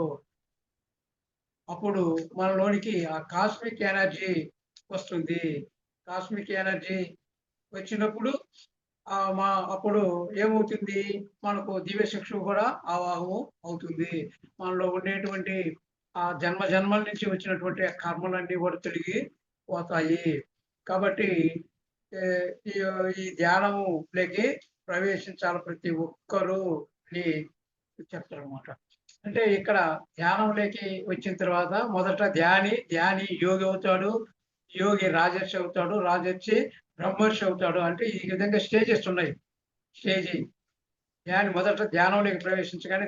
అప్పుడు మనలోనికి ఆ కాస్మిక్ ఎనర్జీ వస్తుంది. కాస్మిక్ ఎనర్జీ వచ్చినప్పుడు అప్పుడు ఏమవుతుంది, మనకు దివ్యచక్షు కూడా ఆవాహము అవుతుంది. మనలో ఉండేటువంటి ఆ జన్మల నుంచి వచ్చినటువంటి కర్మలన్నీ కూడా తొలగి పోతాయి. కాబట్టి ఈ ధ్యానములోకి ప్రవేశించాలి ప్రతి ఒక్కరూ అని చెప్తారనమాట. అంటే ఇక్కడ ధ్యానంలోకి వచ్చిన తర్వాత మొదట ధ్యాని యోగి అవుతాడు, యోగి రాజర్షి అవుతాడు, రాజర్షి బ్రహ్మర్షి అవుతాడు. అంటే ఈ విధంగా స్టేజెస్ ఉన్నాయి. మొదట ధ్యానంలోకి ప్రవేశించగానే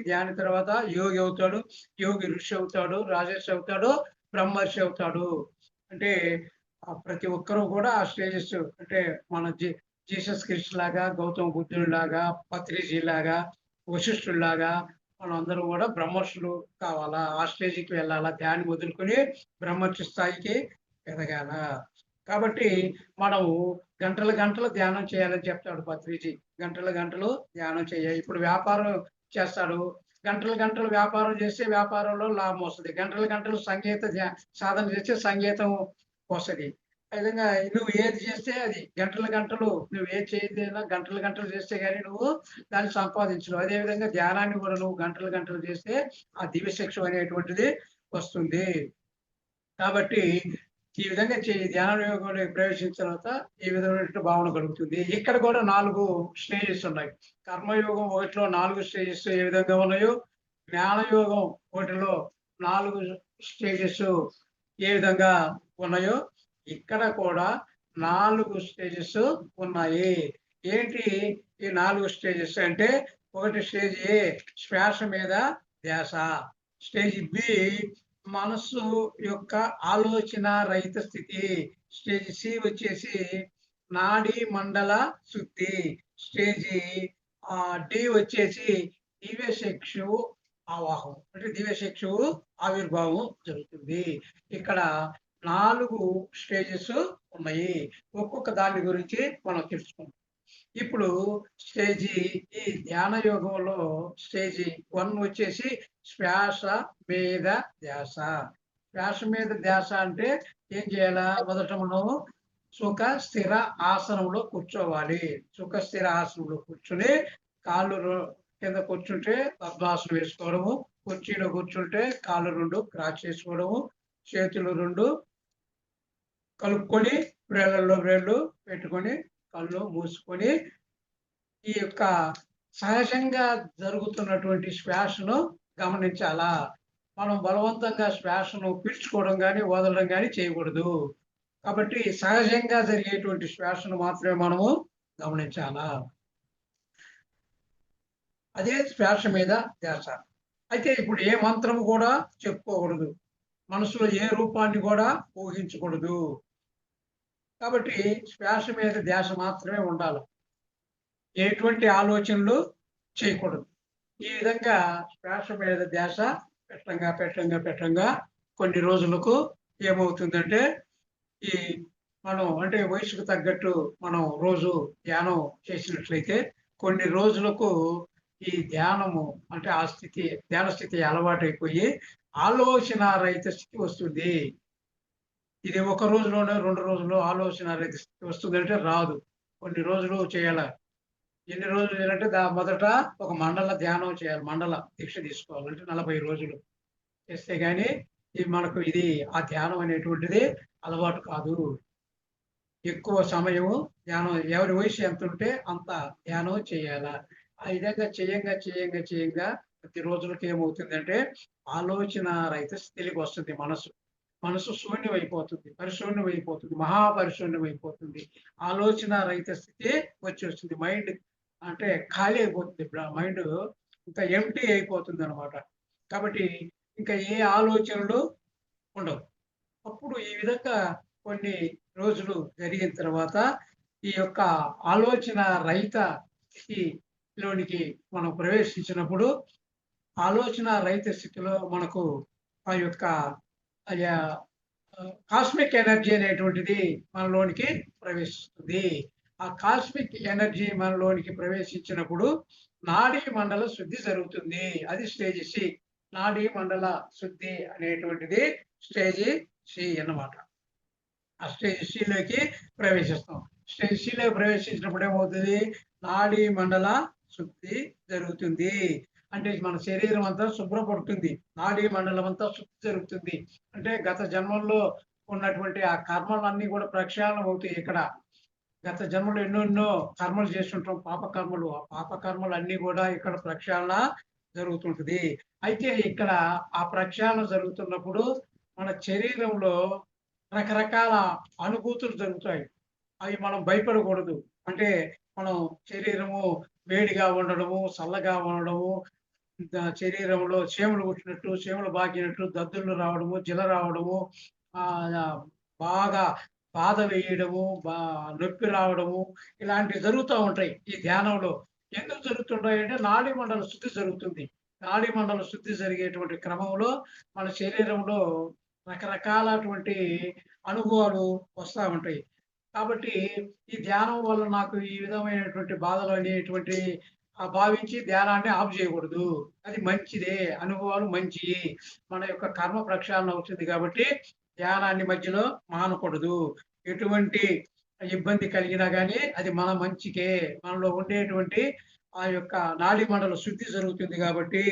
ధ్యాని తర్వాత యోగి అవుతాడు, యోగి ఋషి అవుతాడు, రాజర్షి అవుతాడు, బ్రహ్మర్షి అవుతాడు. అంటే ప్రతి ఒక్కరూ కూడా ఆ స్టేజెస్ అంటే మన జీసస్ క్రిస్ట్ లాగా, గౌతమ బుద్ధుడి లాగా, పత్రిజీ లాగా, వశిష్ఠుల్లాగా మనం అందరం కూడా బ్రహ్మర్షులు కావాలా, ఆ స్టేజ్కి వెళ్ళాలా. ధ్యానం వదులుకొని బ్రహ్మర్షి స్థాయికి ఎదగాల. కాబట్టి మనము గంటలు ధ్యానం చేయాలని చెప్తాడు పత్రిజీ. గంటలు ధ్యానం చేయాలి. ఇప్పుడు వ్యాపారం చేస్తాడు, గంటలు వ్యాపారం చేస్తే వ్యాపారంలో లాభం వస్తుంది. గంటలు సంగీత సాధన చేస్తే సంగీతం వస్తుంది. ఆ విధంగా నువ్వు ఏది చేస్తే అది గంటలు నువ్వు ఏది చేయదైనా గంటలు చేస్తే కానీ నువ్వు దాన్ని సంపాదించలేవు. అదేవిధంగా ధ్యానాన్ని కూడా నువ్వు గంటలు చేస్తే ఆ దివ్యశిక్ష అనేటువంటిది వస్తుంది. కాబట్టి ఈ విధంగా ధ్యాన యోగంలో ప్రవేశించిన తర్వాత ఈ విధమైన భావన కలుగుతుంది. ఇక్కడ కూడా 4 స్టేజెస్ ఉన్నాయి. కర్మయోగం 1లో 4 స్టేజెస్ ఏ విధంగా ఉన్నాయో, జ్ఞానయోగం 1లో 4 స్టేజెస్ ఏ విధంగా ఉన్నాయో ఇక్కడ కూడా 4 స్టేజెస్ ఉన్నాయి. ఏంటి ఈ 4 స్టేజెస్ అంటే, ఒకటి స్టేజ్ ఏ శ్వాస మీద ధ్యాస, స్టేజ్ బి మనస్సు యొక్క ఆలోచన రహిత స్థితి, స్టేజ్ సి వచ్చేసి నాడీ మండల శుద్ధి, స్టేజ్ డి వచ్చేసి దివ్యచక్షు ఆవాహం, అంటే దివ్యచక్షు ఆవిర్భావం జరుగుతుంది. ఇక్కడ 4 స్టేజెస్ ఉన్నాయి. ఒక్కొక్క దాని గురించి మనం తెలుసుకుందాం. ఇప్పుడు ఈ ధ్యాన యోగంలో స్టేజ్ 1 వచ్చేసి శ్వాస మీద ధ్యాస. శ్వాస మీద ధ్యాస అంటే ఏం చేయాలా, మొదట మనం సుఖ స్థిర ఆసనంలో కూర్చోవాలి. సుఖ స్థిర ఆసనంలో కూర్చుని కాళ్ళు కింద కూర్చుంటే పద్మాసనం వేసుకోవడము, కుర్చీలో కూర్చుంటే కాళ్ళు 2 క్రాస్ చేసుకోవడము, చేతులు 2 కలుపుకొని వేళ్ళల్లో వేళ్ళు పెట్టుకొని కళ్ళు మూసుకొని ఈ యొక్క సహజంగా జరుగుతున్నటువంటి శ్వాసను గమనించాలా. మనం బలవంతంగా శ్వాసను పీల్చుకోవడం కానీ వదలడం కానీ చేయకూడదు. కాబట్టి సహజంగా జరిగేటువంటి శ్వాసను మాత్రమే మనము గమనించాలా. అదే శ్వాస మీద ధ్యాస. అయితే ఇప్పుడు ఏ మంత్రం కూడా చెప్పుకోకూడదు, మనసులో ఏ రూపాన్ని కూడా ఊహించకూడదు. కాబట్టి శ్వాస మీద ధ్యాస మాత్రమే ఉండాలి, ఎటువంటి ఆలోచనలు చేయకూడదు. ఈ విధంగా శ్వాస మీద ధ్యాస పెట్టంగా కొన్ని రోజులకు ఏమవుతుందంటే ఈ మనం అంటే వయసుకు తగ్గట్టు మనం రోజు ధ్యానం చేసినట్లయితే కొన్ని రోజులకు ఈ ధ్యానము అంటే ధ్యాన స్థితి అలవాటైపోయి ఆలోచన రహిత స్థితి వస్తుంది. ఇది ఒక రోజులోనే 2 రోజుల్లో ఆలోచన రహిత స్థితి వస్తుందంటే రాదు, కొన్ని రోజులు చేయాలి. ఎన్ని రోజులు చేయాలంటే మొదట ఒక మండల ధ్యానం చేయాలి. మండల దీక్ష తీసుకోవాలి. అంటే 40 రోజులు చేస్తే గాని మనకు ఆ ధ్యానం అనేటువంటిది అలవాటు కాదు. ఎక్కువ సమయము ధ్యానం ఎవరి వయసు ఎంతుంటే అంత ధ్యానం చేయాల. ఆ విధంగా చేయంగా ప్రతి రోజులకి ఏమవుతుందంటే ఆలోచన రహిత స్థితికి వస్తుంది మనసు. మనసు శూన్యమైపోతుంది. పరిశూన్యమైపోతుంది. మహాపరిశూన్యమైపోతుంది. ఆలోచన రహిత స్థితి వచ్చేస్తుంది. మైండ్ అంటే ఖాళీ అయిపోతుంది. మైండ్ ఇంకా ఎంప్టీ అయిపోతుందనమాట. కాబట్టి ఇంకా ఏ ఆలోచనలు ఉండవు. అప్పుడు ఈ విధంగా కొన్ని రోజులు జరిగిన తర్వాత ఈ యొక్క ఆలోచన రహిత స్థితిలోనికి మనం ప్రవేశించినప్పుడు ఆలోచన రహిత స్థితిలో మనకు ఆ యొక్క కాస్మిక్ ఎనర్జీ అనేటువంటిది మనలోనికి ప్రవేశిస్తుంది. ఆ కాస్మిక్ ఎనర్జీ మనలోనికి ప్రవేశించినప్పుడు నాడీ మండల శుద్ధి జరుగుతుంది. అది స్టేజ్ సి. నాడీ మండల శుద్ధి అనేటువంటిది స్టేజ్ సి అన్నమాట. ఆ స్టేజ్ సిలోకి ప్రవేశిస్తాం. స్టేజ్ సిలోకి ప్రవేశించినప్పుడు ఏమవుతుంది? నాడీ మండల శుద్ధి జరుగుతుంది. అంటే మన శరీరం అంతా శుభ్రపడుతుంది. నాడీ మండలం అంతా శుద్ధి జరుగుతుంది. అంటే గత జన్మల్లో ఉన్నటువంటి ఆ కర్మలన్నీ కూడా ప్రక్షాళన అవుతాయి ఇక్కడ. గత జన్మలో ఎన్నెన్నో కర్మలు చేస్తుంటాం. పాపకర్మలు. ఆ పాపకర్మలన్నీ కూడా ఇక్కడ ప్రక్షాళన జరుగుతుంటది. అయితే ఇక్కడ ఆ ప్రక్షాళన జరుగుతున్నప్పుడు మన శరీరంలో రకరకాల అనుభూతులు జరుగుతాయి. అవి మనం భయపడకూడదు. అంటే మనం శరీరము వేడిగా ఉండడము, చల్లగా ఉండడము, శరీరంలో చీమలు కుట్టినట్టు, చీమలు బాకినట్టు, దద్దుర్లు రావడము, జిల రావడము, బాగా బాధ వేయడము, నొప్పి రావడము, ఇలాంటివి జరుగుతూ ఉంటాయి ఈ ధ్యానంలో. ఎందుకు జరుగుతుంటాయంటే నాడీ మండల శుద్ధి జరుగుతుంది. నాడీ మండల శుద్ధి జరిగేటువంటి క్రమంలో మన శరీరంలో రకరకాలటువంటి అనుభవాలు వస్తా ఉంటాయి. కాబట్టి ఈ ధ్యానం వల్ల నాకు ఈ విధమైనటువంటి బాధలు అనేటువంటి భావించి ధ్యానాన్ని ఆఫ్ చేయకూడదు. అది మంచిదే. అనుభవాలు మంచియి. మన యొక్క కర్మ ప్రక్షాళన అవుతుంది కాబట్టి ధ్యానాన్ని మధ్యలో మానకూడదు. ఎటువంటి ఇబ్బంది కలిగినా గానీ అది మన మంచికే. మనలో ఉండేటువంటి ఆ యొక్క నాడీ మండల శుద్ధి జరుగుతుంది కాబట్టి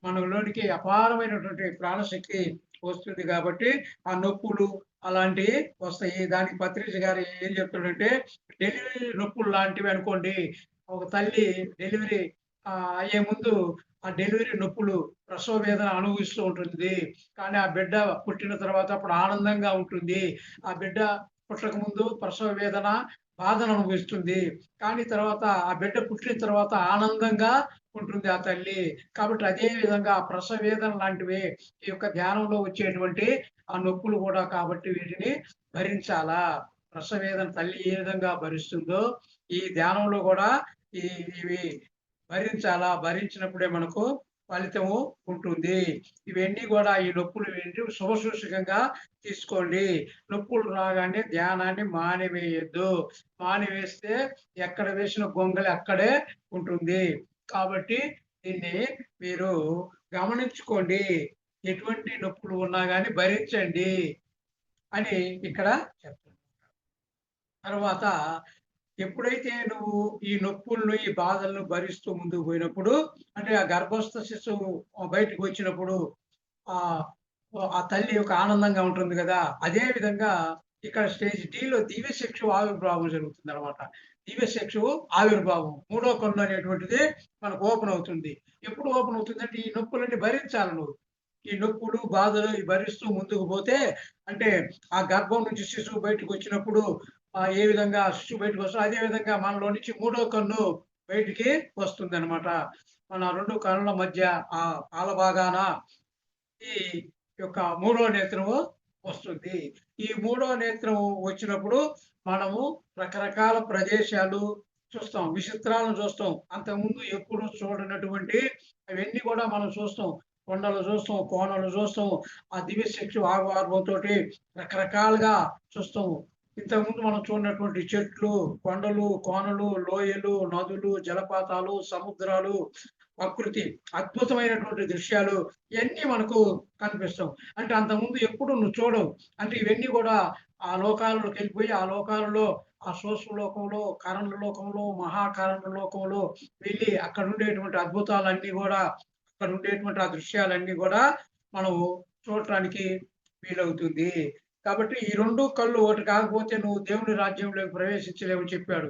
మనలోనికి అపారమైనటువంటి ప్రాణశక్తి వస్తుంది కాబట్టి ఆ నొప్పులు అలాంటివి వస్తాయి. దానికి పత్రిజ గారు ఏం చెప్తాడంటే డెలివరీ నొప్పులు లాంటివి అనుకోండి. ఒక తల్లి డెలివరీ అయ్యే ముందు ఆ డెలివరీ నొప్పులు, ప్రసవ వేదన అనుభవిస్తూ ఉంటుంది. కానీ ఆ బిడ్డ పుట్టిన తర్వాత అప్పుడు ఆనందంగా ఉంటుంది. ఆ బిడ్డ పుట్టకముందు ప్రసవ వేదన, బాధను అనుభవిస్తుంది. కానీ తర్వాత ఆ బిడ్డ పుట్టిన తర్వాత ఆనందంగా ఉంటుంది ఆ తల్లి. కాబట్టి అదే విధంగా ప్రసవ వేదన లాంటివే ఈ యొక్క ధ్యానంలో వచ్చేటువంటి ఆ నొప్పులు కూడా కాబట్టి వీటిని భరించాలా. ప్రసవ వేదన తల్లి ఏ విధంగా భరిస్తుందో ఈ ధ్యానంలో కూడా ఇవి భరించాలా. భరించినప్పుడే మనకు ఫలితము ఉంటుంది. ఇవన్నీ కూడా ఈ నొప్పులు శుభసూచకంగా తీసుకోండి. నొప్పులు రాగానే ధ్యానాన్ని మానివేయొద్దు. మానివేస్తే ఎక్కడ వేసిన గొంగళి అక్కడే ఉంటుంది. కాబట్టి దీన్ని మీరు గమనించుకోండి. ఎటువంటి నొప్పులు ఉన్నా గాని భరించండి అని ఇక్కడ చెప్తున్నారు. తర్వాత ఎప్పుడైతే నువ్వు ఈ నొప్పులను, ఈ బాధలను భరిస్తూ ముందుకు పోయినప్పుడు అంటే ఆ గర్భస్థ శిశువు బయటకు వచ్చినప్పుడు ఆహ్, ఆ తల్లి యొక్క ఆనందంగా ఉంటుంది గదా! అదే విధంగా ఇక్కడ స్టేజ్ డీలో దివ్యచక్షు ఆవిర్భావం జరుగుతుందనమాట. దివ్యచక్షువు ఆవిర్భావం. మూడో కన్ను అనేటువంటిది మనకు ఓపెన్ అవుతుంది. ఎప్పుడు ఓపెన్ అవుతుందంటే ఈ నొప్పులన్నీ భరించాలి నువ్వు. ఈ నొప్పులు, బాధలు భరిస్తూ ముందుకు పోతే అంటే ఆ గర్భం నుంచి శిశువు బయటకొచ్చినప్పుడు ఏ విధంగా శిశువు బయటకొస్తాడో అదే విధంగా మనలో నుంచి మూడో కన్ను బయటికి వస్తుందనమాట. మన 2 కన్నుల మధ్య ఆ పాల భాగాన ఈ యొక్క మూడో నేత్రము వస్తుంది. ఈ మూడో నేత్రం వచ్చినప్పుడు మనము రకరకాల ప్రదేశాలు చూస్తాం. విచిత్రాలను చూస్తాం. అంతకుముందు ఎప్పుడు చూడనటువంటి అవన్నీ కూడా మనం చూస్తాం. కొండలు చూస్తాం, కోనలు చూస్తాం. ఆ దివ్యచక్షు ఆవిర్భావంతోటి రకరకాలుగా చూస్తాం. ఇంతకుముందు మనం చూడనటువంటి చెట్లు, కొండలు, కోనలు, లోయలు, నదులు, జలపాతాలు, సముద్రాలు, ప్రకృతి అద్భుతమైనటువంటి దృశ్యాలు ఇయన్నీ మనకు కనిపిస్తాం. అంటే అంతకుముందు ఎప్పుడు నువ్వు చూడవు. అంటే ఇవన్నీ కూడా ఆ లోకాలలోకెళ్ళిపోయి ఆ లోకాలలో ఆ సూక్ష్మ లోకంలో, కారణ లోకంలో, మహాకారణ లోకంలో వెళ్ళి అక్కడ ఉండేటువంటి అద్భుతాలన్నీ గూడా, అక్కడ ఉండేటువంటి ఆ దృశ్యాలన్నీ గూడా మనము చూడటానికి వీలవుతుంది. కాబట్టి ఈ 2 కళ్ళు ఒకటి కాకపోతే నువ్వు దేవుని రాజ్యంలోకి ప్రవేశించలేవని చెప్పాడు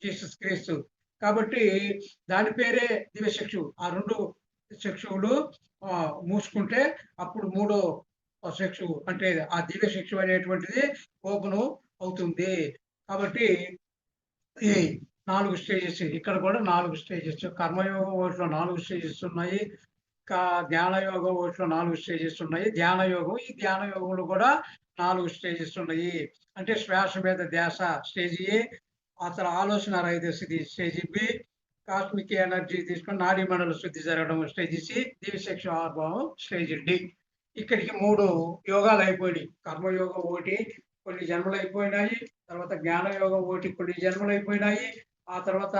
జీసస్ క్రీస్తు. కాబట్టి దాని పేరే దివ్యచక్షువు. ఆ 2 చక్షువులు మూసుకుంటే అప్పుడు మూడో చక్షువు అంటే ఆ దివ్యచక్షువు అనేటువంటిది ఓపెను అవుతుంది. కాబట్టి ఈ 4 స్టేజెస్ ఇక్కడ కూడా 4 స్టేజెస్. కర్మయోగం ఒకటిలో 4 స్టేజెస్ ఉన్నాయి. జ్ఞాన యోగం ఒకటిలో 4 స్టేజెస్ ఉన్నాయి. ధ్యాన యోగం, ఈ ధ్యాన యోగంలో కూడా 4 స్టేజెస్ ఉన్నాయి. అంటే శ్వాస మీద ధ్యాస స్టేజ్ ఏ, ఆ తర్వాత ఆలోచన రహిత స్థితి స్టేజ్ బి, కాస్మిక్ ఎనర్జీ తీసుకొని నాడీ మండల శుద్ధి జరగడం స్టేజ్ సి, దివ్యచక్షు ఆవిర్భావం స్టేజ్ డి. ఇక్కడికి 3 యోగాలు అయిపోయినాయి. కర్మయోగం ఒకటి కొన్ని జన్మలు అయిపోయినాయి. తర్వాత జ్ఞాన యోగం ఒకటి కొన్ని జన్మలు అయిపోయినాయి. ఆ తర్వాత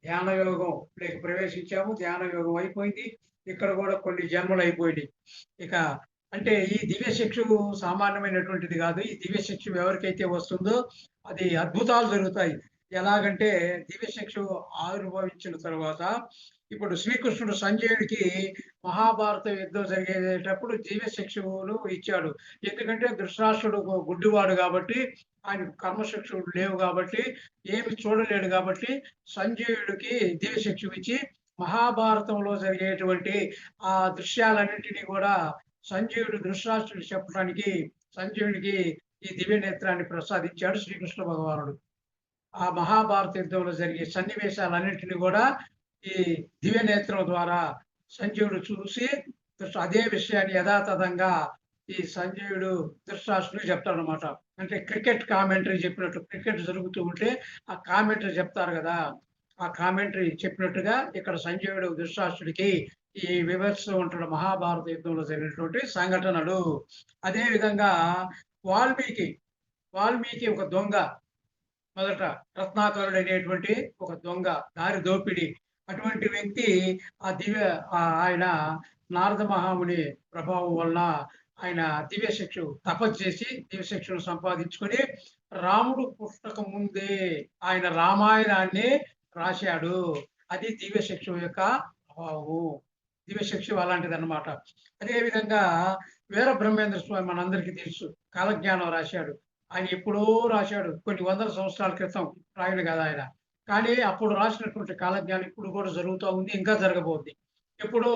ధ్యాన యోగంలోకి ప్రవేశించాము. ధ్యాన యోగం అయిపోయింది. ఇక్కడ కూడా కొన్ని జన్మలు అయిపోయినాయి. ఇక అంటే ఈ దివ్యచక్షువు సామాన్యమైనటువంటిది కాదు. ఈ దివ్యచక్షువు ఎవరికైతే వస్తుందో అది అద్భుతాలు జరుగుతాయి. ఎలాగంటే దివ్యచక్షువు ఆవిర్భవించిన తర్వాత ఇప్పుడు శ్రీకృష్ణుడు సంజయుడికి మహాభారత యుద్ధం జరిగేటప్పుడు దివ్యచక్షువులు ఇచ్చాడు. ఎందుకంటే ధృతరాష్ట్రుడు గుడ్డివాడు కాబట్టి, ఆయనకు కర్మచక్షువులు లేవు కాబట్టి, ఏమి చూడలేడు కాబట్టి సంజయుడికి దివ్యచక్షువు ఇచ్చి మహాభారతంలో జరిగేటువంటి ఆ దృశ్యాలన్నింటినీ కూడా సంజయుడు ధృతరాష్ట్రుడికి చెప్పడానికి సంజయుడికి ఈ దివ్య నేత్రాన్ని ప్రసాదించాడు శ్రీకృష్ణ భగవానుడు. ఆ మహాభారత యుద్ధంలో జరిగే సన్నివేశాలన్నింటినీ కూడా ఈ దివ్య నేత్రం ద్వారా సంజయుడు చూసి అదే విషయాన్ని యథాతథంగా ఈ సంజయుడు ధృతరాష్ట్రుడికి చెప్తాడనమాట. అంటే క్రికెట్ కామెంటరీ చెప్పినట్టు క్రికెట్ జరుగుతూ ఉంటే ఆ కామెంటరీ చెప్తారు కదా, ఆ కామెంటరీ చెప్పినట్టుగా ఇక్కడ సంజయుడు ధృతరాష్ట్రుడికి ఈ వివరిస్తూ ఉంటాడు మహాభారత యుద్ధంలో జరిగినటువంటి సంఘటనలు. అదే విధంగా వాల్మీకి వాల్మీకి ఒక దొంగ, మొదట రత్నాకరుడు అనేటువంటి ఒక దొంగ, దారి దోపిడి అటువంటి వ్యక్తి ఆ దివ్య ఆయన నారద మహాముని ప్రభావం వలన ఆయన దివ్యశిక్షు తపస్సు చేసి దివ్యశిక్షను సంపాదించుకొని రాముడు పుస్తక ముందే ఆయన రామాయణాన్ని రాశాడు. అది దివ్యశిక్షు యొక్క ప్రభావము. దివ్యశిక్షు అలాంటిది అనమాట. అదేవిధంగా వీర బ్రహ్మేంద్ర స్వామి మనందరికీ తెలుసు, కాలజ్ఞానం రాశాడు. ఆయన ఎప్పుడో రాశాడు, కొన్ని వందల సంవత్సరాల క్రితం రాయడు కదా ఆయన. కానీ అప్పుడు రాసినటువంటి కాలజ్ఞానం ఇప్పుడు కూడా జరుగుతూ ఉంది, ఇంకా జరగబోతుంది. ఎప్పుడో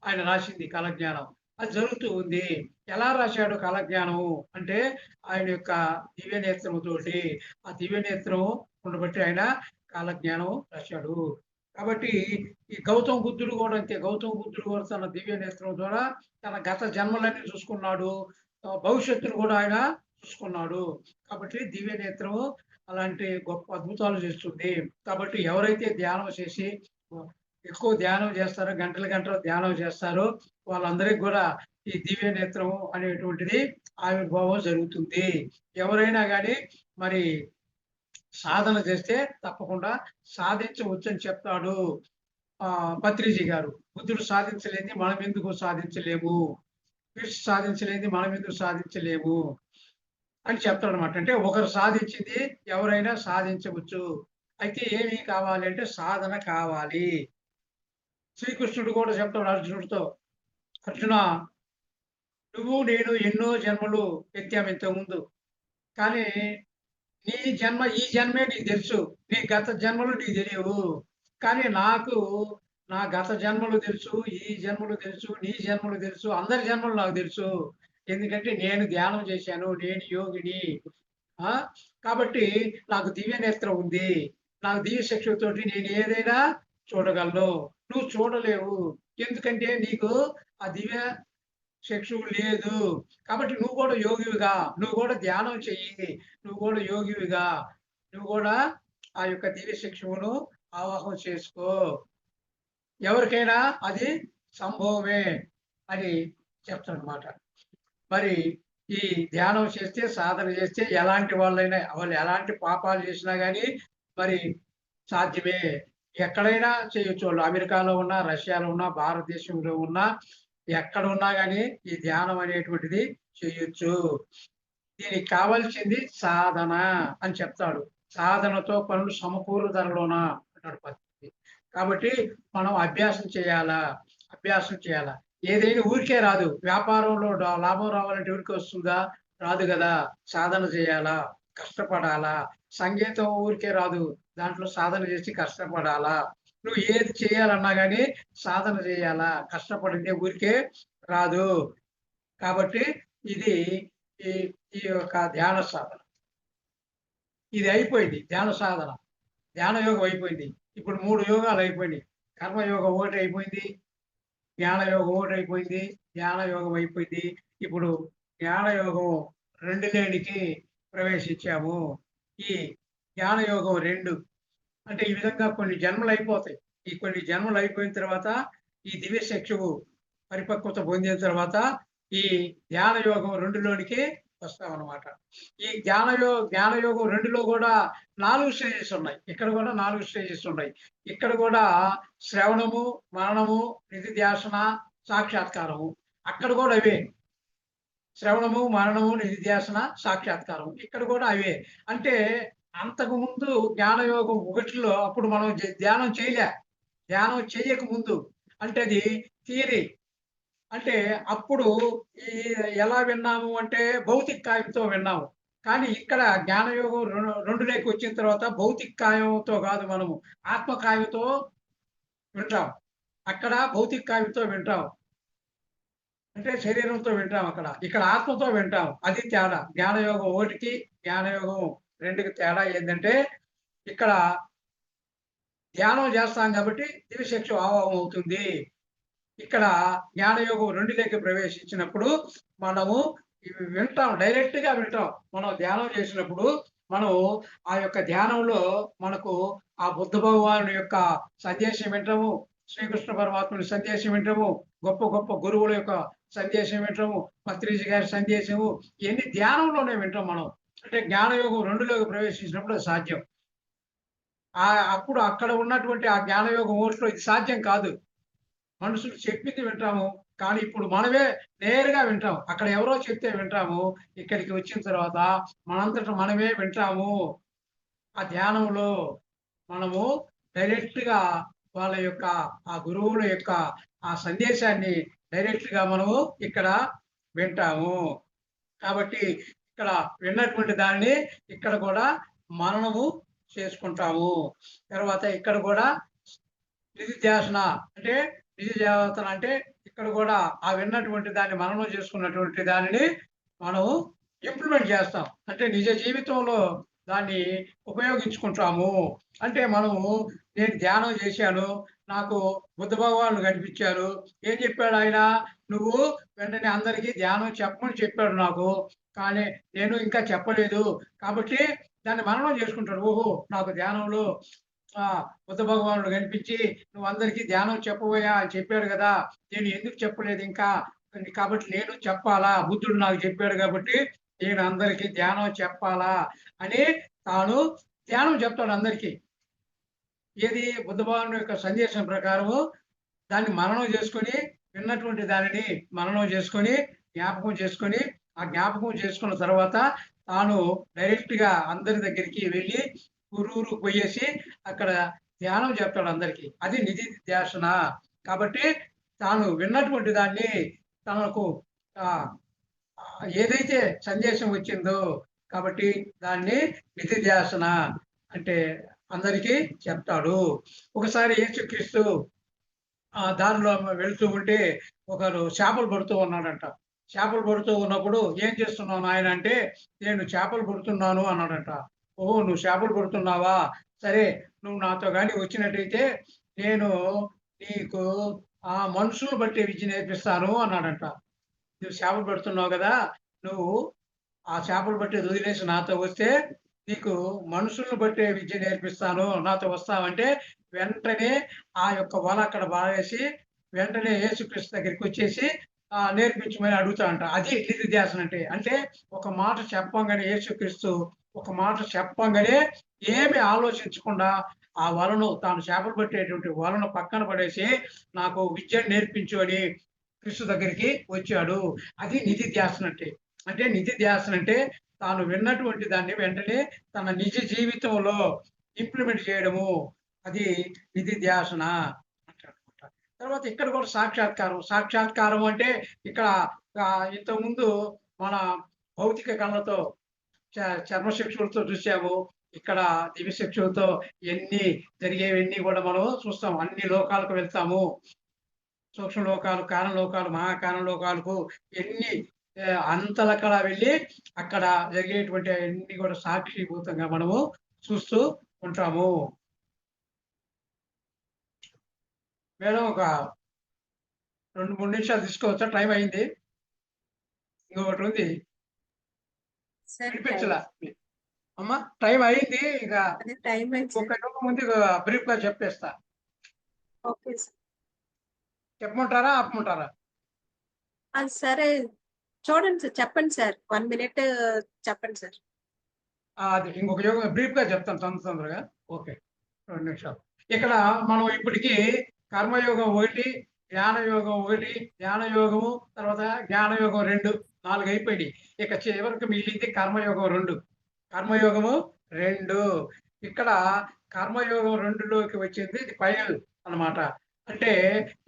ఆయన రాసింది కాలజ్ఞానం, అది జరుగుతూ ఉంది. ఎలా రాశాడు కాలజ్ఞానం అంటే ఆయన యొక్క దివ్య నేత్రముతోటి, ఆ దివ్య నేత్రం ఉండబట్టి ఆయన కాలజ్ఞానం రాశాడు. కాబట్టి ఈ గౌతమ బుద్ధుడు కూడా అంతే. గౌతమ బుద్ధుడు కూడా తన దివ్య నేత్రం ద్వారా తన గత జన్మలన్నీ చూసుకున్నాడు, భవిష్యత్తును కూడా ఆయన చూసుకున్నాడు. కాబట్టి దివ్య నేత్రము అలాంటి గొప్ప అద్భుతాలు చేస్తుంది. కాబట్టి ఎవరైతే ధ్యానం చేసి ఎక్కువ ధ్యానం చేస్తారో, గంటలు గంటలు ధ్యానం చేస్తారో వాళ్ళందరికీ కూడా ఈ దివ్య నేత్రం అనేటువంటిది ఆవిర్భావం జరుగుతుంది. ఎవరైనా కానీ మరి సాధన చేస్తే తప్పకుండా సాధించవచ్చని చెప్తాడు పత్రిజీ గారు. బుద్ధుడు సాధించలేనిది మనం ఎందుకు సాధించలేము, కృష్ణ సాధించలేనిది మనం ఎందుకు సాధించలేము అని చెప్తాడనమాట. అంటే ఒకరు సాధించింది ఎవరైనా సాధించవచ్చు. అయితే ఏమి కావాలి అంటే సాధన కావాలి. శ్రీకృష్ణుడు కూడా చెప్తాడు అర్జునుడితో, అర్జున నువ్వు నేను ఎన్నో జన్మలు ఎత్తాము ఇంతకుముందు, కానీ నీ జన్మ ఈ జన్మే నీకు తెలుసు, నీ గత జన్మలు నీకు తెలియవు. కానీ నాకు నా గత జన్మలు తెలుసు, ఈ జన్మలు తెలుసు, నీ జన్మలు తెలుసు, అందరి జన్మలు నాకు తెలుసు. ఎందుకంటే నేను ధ్యానం చేశాను, నేను యోగిని. కాబట్టి నాకు దివ్య నేత్రం ఉంది. నాకు దివ్య చక్షుతోటి నేను ఏదైనా చూడగలను. నువ్వు చూడలేవు. ఎందుకంటే నీకు ఆ దివ్య చక్షువు లేదు. కాబట్టి నువ్వు కూడా యోగివిగా, నువ్వు కూడా ధ్యానం చెయ్యి, నువ్వు కూడా యోగివిగా, నువ్వు కూడా ఆ యొక్క దివ్య చక్షువును ఆవాహం చేసుకో. ఎవరికైనా అది సంభవమే అని చెప్తాడనమాట. మరి ఈ ధ్యానం చేస్తే, సాధన చేస్తే ఎలాంటి వాళ్ళైనా, వాళ్ళు ఎలాంటి పాపాలు చేసినా గానీ మరి సాధ్యమే. ఎక్కడైనా చేయొచ్చు. వాళ్ళు అమెరికాలో ఉన్నా, రష్యాలో ఉన్నా, భారతదేశంలో ఉన్నా, ఎక్కడ ఉన్నా గానీ ఈ ధ్యానం అనేటువంటిది చేయొచ్చు. దీనికి కావాల్సింది సాధన అని చెప్తాడు. సాధనతో పనులు సమకూరుదలలోన అంటాడు పత్రి. కాబట్టి మనం అభ్యాసం చేయాలా? అభ్యాసం చేయాలా? ఏదైనా ఊరికే రాదు. వ్యాపారంలో లాభం రావాలంటే ఊరికే వస్తుందా? రాదు గదా! సాధన చేయాలా? కష్టపడాలా? సంగీతం ఊరికే రాదు. దాంట్లో సాధన చేసి కష్టపడాలా? నువ్వు ఏది చేయాలన్నా గాని సాధన చేయాలా? కష్టపడితే ఊరికే రాదు. కాబట్టి ఇది ఈ ఈ యొక్క ధ్యాన సాధన. ఇది అయిపోయింది ధ్యాన సాధన. ధ్యాన యోగం అయిపోయింది. ఇప్పుడు 3 యోగాలు అయిపోయినాయి. కర్మయోగం ఒకటి అయిపోయింది. జ్ఞాన యోగం ఒకటి అయిపోయింది. ధ్యాన యోగం అయిపోయింది. ఇప్పుడు జ్ఞాన యోగం 2 లేనికి ప్రవేశించాము. ఈ జ్ఞాన యోగం 2 అంటే ఈ విధంగా కొన్ని జన్మలు అయిపోతాయి. ఈ కొన్ని జన్మలు అయిపోయిన తర్వాత ఈ దివ్య చక్షువు పరిపక్వత పొందిన తర్వాత ఈ ధ్యాన యోగం 2లోనికి వస్తామన్నమాట. ఈ జ్ఞానయోగం 2లో కూడా 4 స్టేజెస్ ఉన్నాయి. ఇక్కడ కూడా 4 స్టేజెస్ ఉన్నాయి. ఇక్కడ కూడా శ్రవణము, మననము, నిధిధ్యాసన, సాక్షాత్కారము. అక్కడ కూడా అవే. శ్రవణము, మననము, నిధిధ్యాసన, సాక్షాత్కారం. ఇక్కడ కూడా అవే. అంటే అంతకుముందు జ్ఞానయోగం 1లో అప్పుడు మనం ధ్యానం చేయలే. ధ్యానం చేయక ముందు. అంటే అది థియరీ. అంటే అప్పుడు ఈ ఎలా విన్నాము అంటే భౌతిక కాయంతో విన్నాము. కానీ ఇక్కడ జ్ఞానయోగం 2లోకి వచ్చిన తర్వాత భౌతిక కాయంతో కాదు మనము ఆత్మ కాయంతో వింటాం. అక్కడ భౌతిక కాయంతో వింటాం. అంటే శరీరంతో వింటాం అక్కడ. ఇక్కడ ఆత్మతో వింటాం. అది తేడా. జ్ఞానయోగం 1కి, జ్ఞానయోగం 2కి తేడా ఏందంటే ఇక్కడ ధ్యానం చేస్తాం కాబట్టి దివ్యచక్షు ఆవాహం అవుతుంది. ఇక్కడ జ్ఞానయోగం 2లోకి ప్రవేశించినప్పుడు మనము ఇవి వింటాం. డైరెక్ట్‌గా వింటాం. మనం ధ్యానం చేసినప్పుడు మనం ఆ యొక్క ధ్యానంలో మనకు ఆ బుద్ధ భగవానుడి యొక్క సందేశం వింటాము. శ్రీకృష్ణ పరమాత్ముడి సందేశం వింటాము. గొప్ప గొప్ప గురువుల యొక్క సందేశం వింటాము. పత్రిజీ గారి సందేశము ఇయన్నీ ధ్యానంలోనే వింటాం మనం. అంటే జ్ఞానయోగం 2లోకి ప్రవేశించినప్పుడు అది సాధ్యం. అప్పుడు అక్కడ ఉన్నటువంటి ఆ జ్ఞానయోగం 1లో ఇది సాధ్యం కాదు. మనుషులు చెప్పింది వింటాము. కానీ ఇప్పుడు మనమే నేరుగా వింటాం. అక్కడ ఎవరో చెప్తే వింటాము. ఇక్కడికి వచ్చిన తర్వాత మనంతట మనమే వింటాము. ఆ ధ్యానంలో మనము డైరెక్ట్‌గా వాళ్ళ యొక్క ఆ గురువుల యొక్క ఆ సందేశాన్ని డైరెక్ట్‌గా మనము ఇక్కడ వింటాము. కాబట్టి ఇక్కడ విన్నటువంటి దాన్ని ఇక్కడ కూడా మననము చేసుకుంటాము. తర్వాత ఇక్కడ కూడా నిధిధ్యాసన అంటే నిధిధ్యాసన అంటే ఇక్కడ కూడా ఆ విన్నటువంటి దాన్ని మననం చేసుకున్నటువంటి దానిని మనం ఇంప్లిమెంట్ చేస్తాం. అంటే నిజ జీవితంలో దాన్ని ఉపయోగించుకుంటాము. అంటే మనము నేను ధ్యానం చేశాను. నాకు బుద్ధ భగవానుడు కనిపించారు. ఏం చెప్పాడు ఆయన? "నువ్వు వెంటనే అందరికీ ధ్యానం చెప్పమని చెప్పాడు నాకు. కానీ నేను ఇంకా చెప్పలేదు." కాబట్టి దాన్ని మననం చేసుకుంటాడు. ఓహో! నాకు ధ్యానంలో బుద్ధ భగవానుడు కనిపించి "నువ్వు అందరికీ ధ్యానం చెప్పవయ్యా" అని చెప్పాడు గదా! నేను ఎందుకు చెప్పలేదు ఇంకా? కాబట్టి నేను చెప్పాలా? బుద్ధుడు నాకు చెప్పాడు కాబట్టి నేను అందరికీ ధ్యానం చెప్పాలా అని తాను ధ్యానం చెప్తాడు అందరికీ. ఏది బుద్ధ భగవానుడి యొక్క సందేశం ప్రకారము దాన్ని మననం చేసుకొని, విన్నటువంటి దానిని మననం చేసుకొని, జ్ఞాపకం చేసుకొని, ఆ జ్ఞాపకం చేసుకున్న తర్వాత తాను డైరెక్ట్‌గా అందరి దగ్గరికి వెళ్లి ఊరూరు పోయేసి అక్కడ ధ్యానం చెప్తాడు అందరికి. అది నిధిధ్యాసన. కాబట్టి తాను విన్నటువంటి దాన్ని తనకు ఆహ్, ఏదైతే సందేశం వచ్చిందో కాబట్టి దాన్ని నిధిధ్యాసన అంటే అందరికీ చెప్తాడు. ఒకసారి యేసుక్రీస్తు దారిలో వెళ్తూ ఉంటే ఒకరు చేపలు పడుతూ ఉన్నాడంట. చేపలు పడుతూ ఉన్నప్పుడు "ఏం చేస్తున్నావు నాయనా" అంటే "నేను చేపలు పడుతున్నాను" అన్నాడంట. "ఓహో! నువ్వు చేపలు పడుతున్నావా? సరే నువ్వు నాతో గాని వచ్చినట్టయితే నేను నీకు మనుషులను బట్టే విద్య నేర్పిస్తాను" అన్నాడంట. "నువ్వు చేపలు పడుతున్నావు గదా! నువ్వు ఆ చేపలు పట్టేది వదిలేసి నాతో వస్తే నీకు మనుషులను బట్టే విద్య నేర్పిస్తాను. నాతో వస్తావంటే" వెంటనే ఆ యొక్క వల అక్కడ పారేసి వెంటనే యేసుక్రీస్తు దగ్గరికొచ్చేసి నేర్పించమని అడుగుతాడంట. అది నిధిధ్యాసన అంటే. అంటే ఒక మాట చెప్పంగానే యేసుక్రీస్తు ఒక మాట చెప్పంగానే ఏమి ఆలోచించకుండా ఆ వలను తాను చేపలు పట్టేటువంటి వలను పక్కన పడేసి నాకు విద్యను నేర్పించు అని క్రీస్తు దగ్గరికి వచ్చాడు. అది నిధిధ్యాసన అంటే. అంటే నిధిధ్యాసన అంటే తాను విన్నటువంటి దాన్ని వెంటనే తన నిజ జీవితంలో ఇంప్లిమెంట్ చేయడము. అది నిధిధ్యాసన అంటారనమాట. తర్వాత ఇక్కడ కూడా సాక్షాత్కారం. సాక్షాత్కారం అంటే ఇక్కడ ఇంతకుముందు మన భౌతిక కళ్ళతో చర్మచక్షులతో చూసాము. ఇక్కడ దివ్యచక్షులతో ఎన్ని జరిగేవన్నీ కూడా మనం చూస్తాం. అన్ని లోకాలకు వెళ్తాము. సూక్ష్మ లోకాలు, కారణ లోకాలు, మహాకారణ లోకాలకు ఎన్ని అంతలక్కడ వెళ్ళి అక్కడ జరిగేటువంటి అన్ని కూడా సాక్షిభూతంగా మనము చూస్తూ ఉంటాము. మేడం ఒక 2, 3 నిమిషాలు తీసుకోవచ్చా? టైం అయింది. ఇంకొకటి ఉంది. వినిపించలా అమ్మా? టైం అయింది. ఇక ఒక ముందు బ్రీఫ్ గా చెప్పేస్తా. చెప్పమంటారా, ఆపమంటారా? సరే చూడండి సార్, చెప్పండి సార్. 1 మినిట్ చెప్పండి సార్. అది ఇంకొక యోగం బ్రీఫ్ గా చెప్తాను తొందరగా. ఓకే, 2 నిమిషాలు. ఇక్కడ మనం ఇప్పటికి కర్మయోగం 1, జ్ఞానయోగం 1, జ్ఞానయోగము, తర్వాత జ్ఞానయోగం 2, 4 అయిపోయి ఇక చివరికి మిగిలింది కర్మయోగం 2. కర్మయోగము 2. ఇక్కడ కర్మయోగం 2లోకి వచ్చింది ఫైనల్ అన్నమాట. అంటే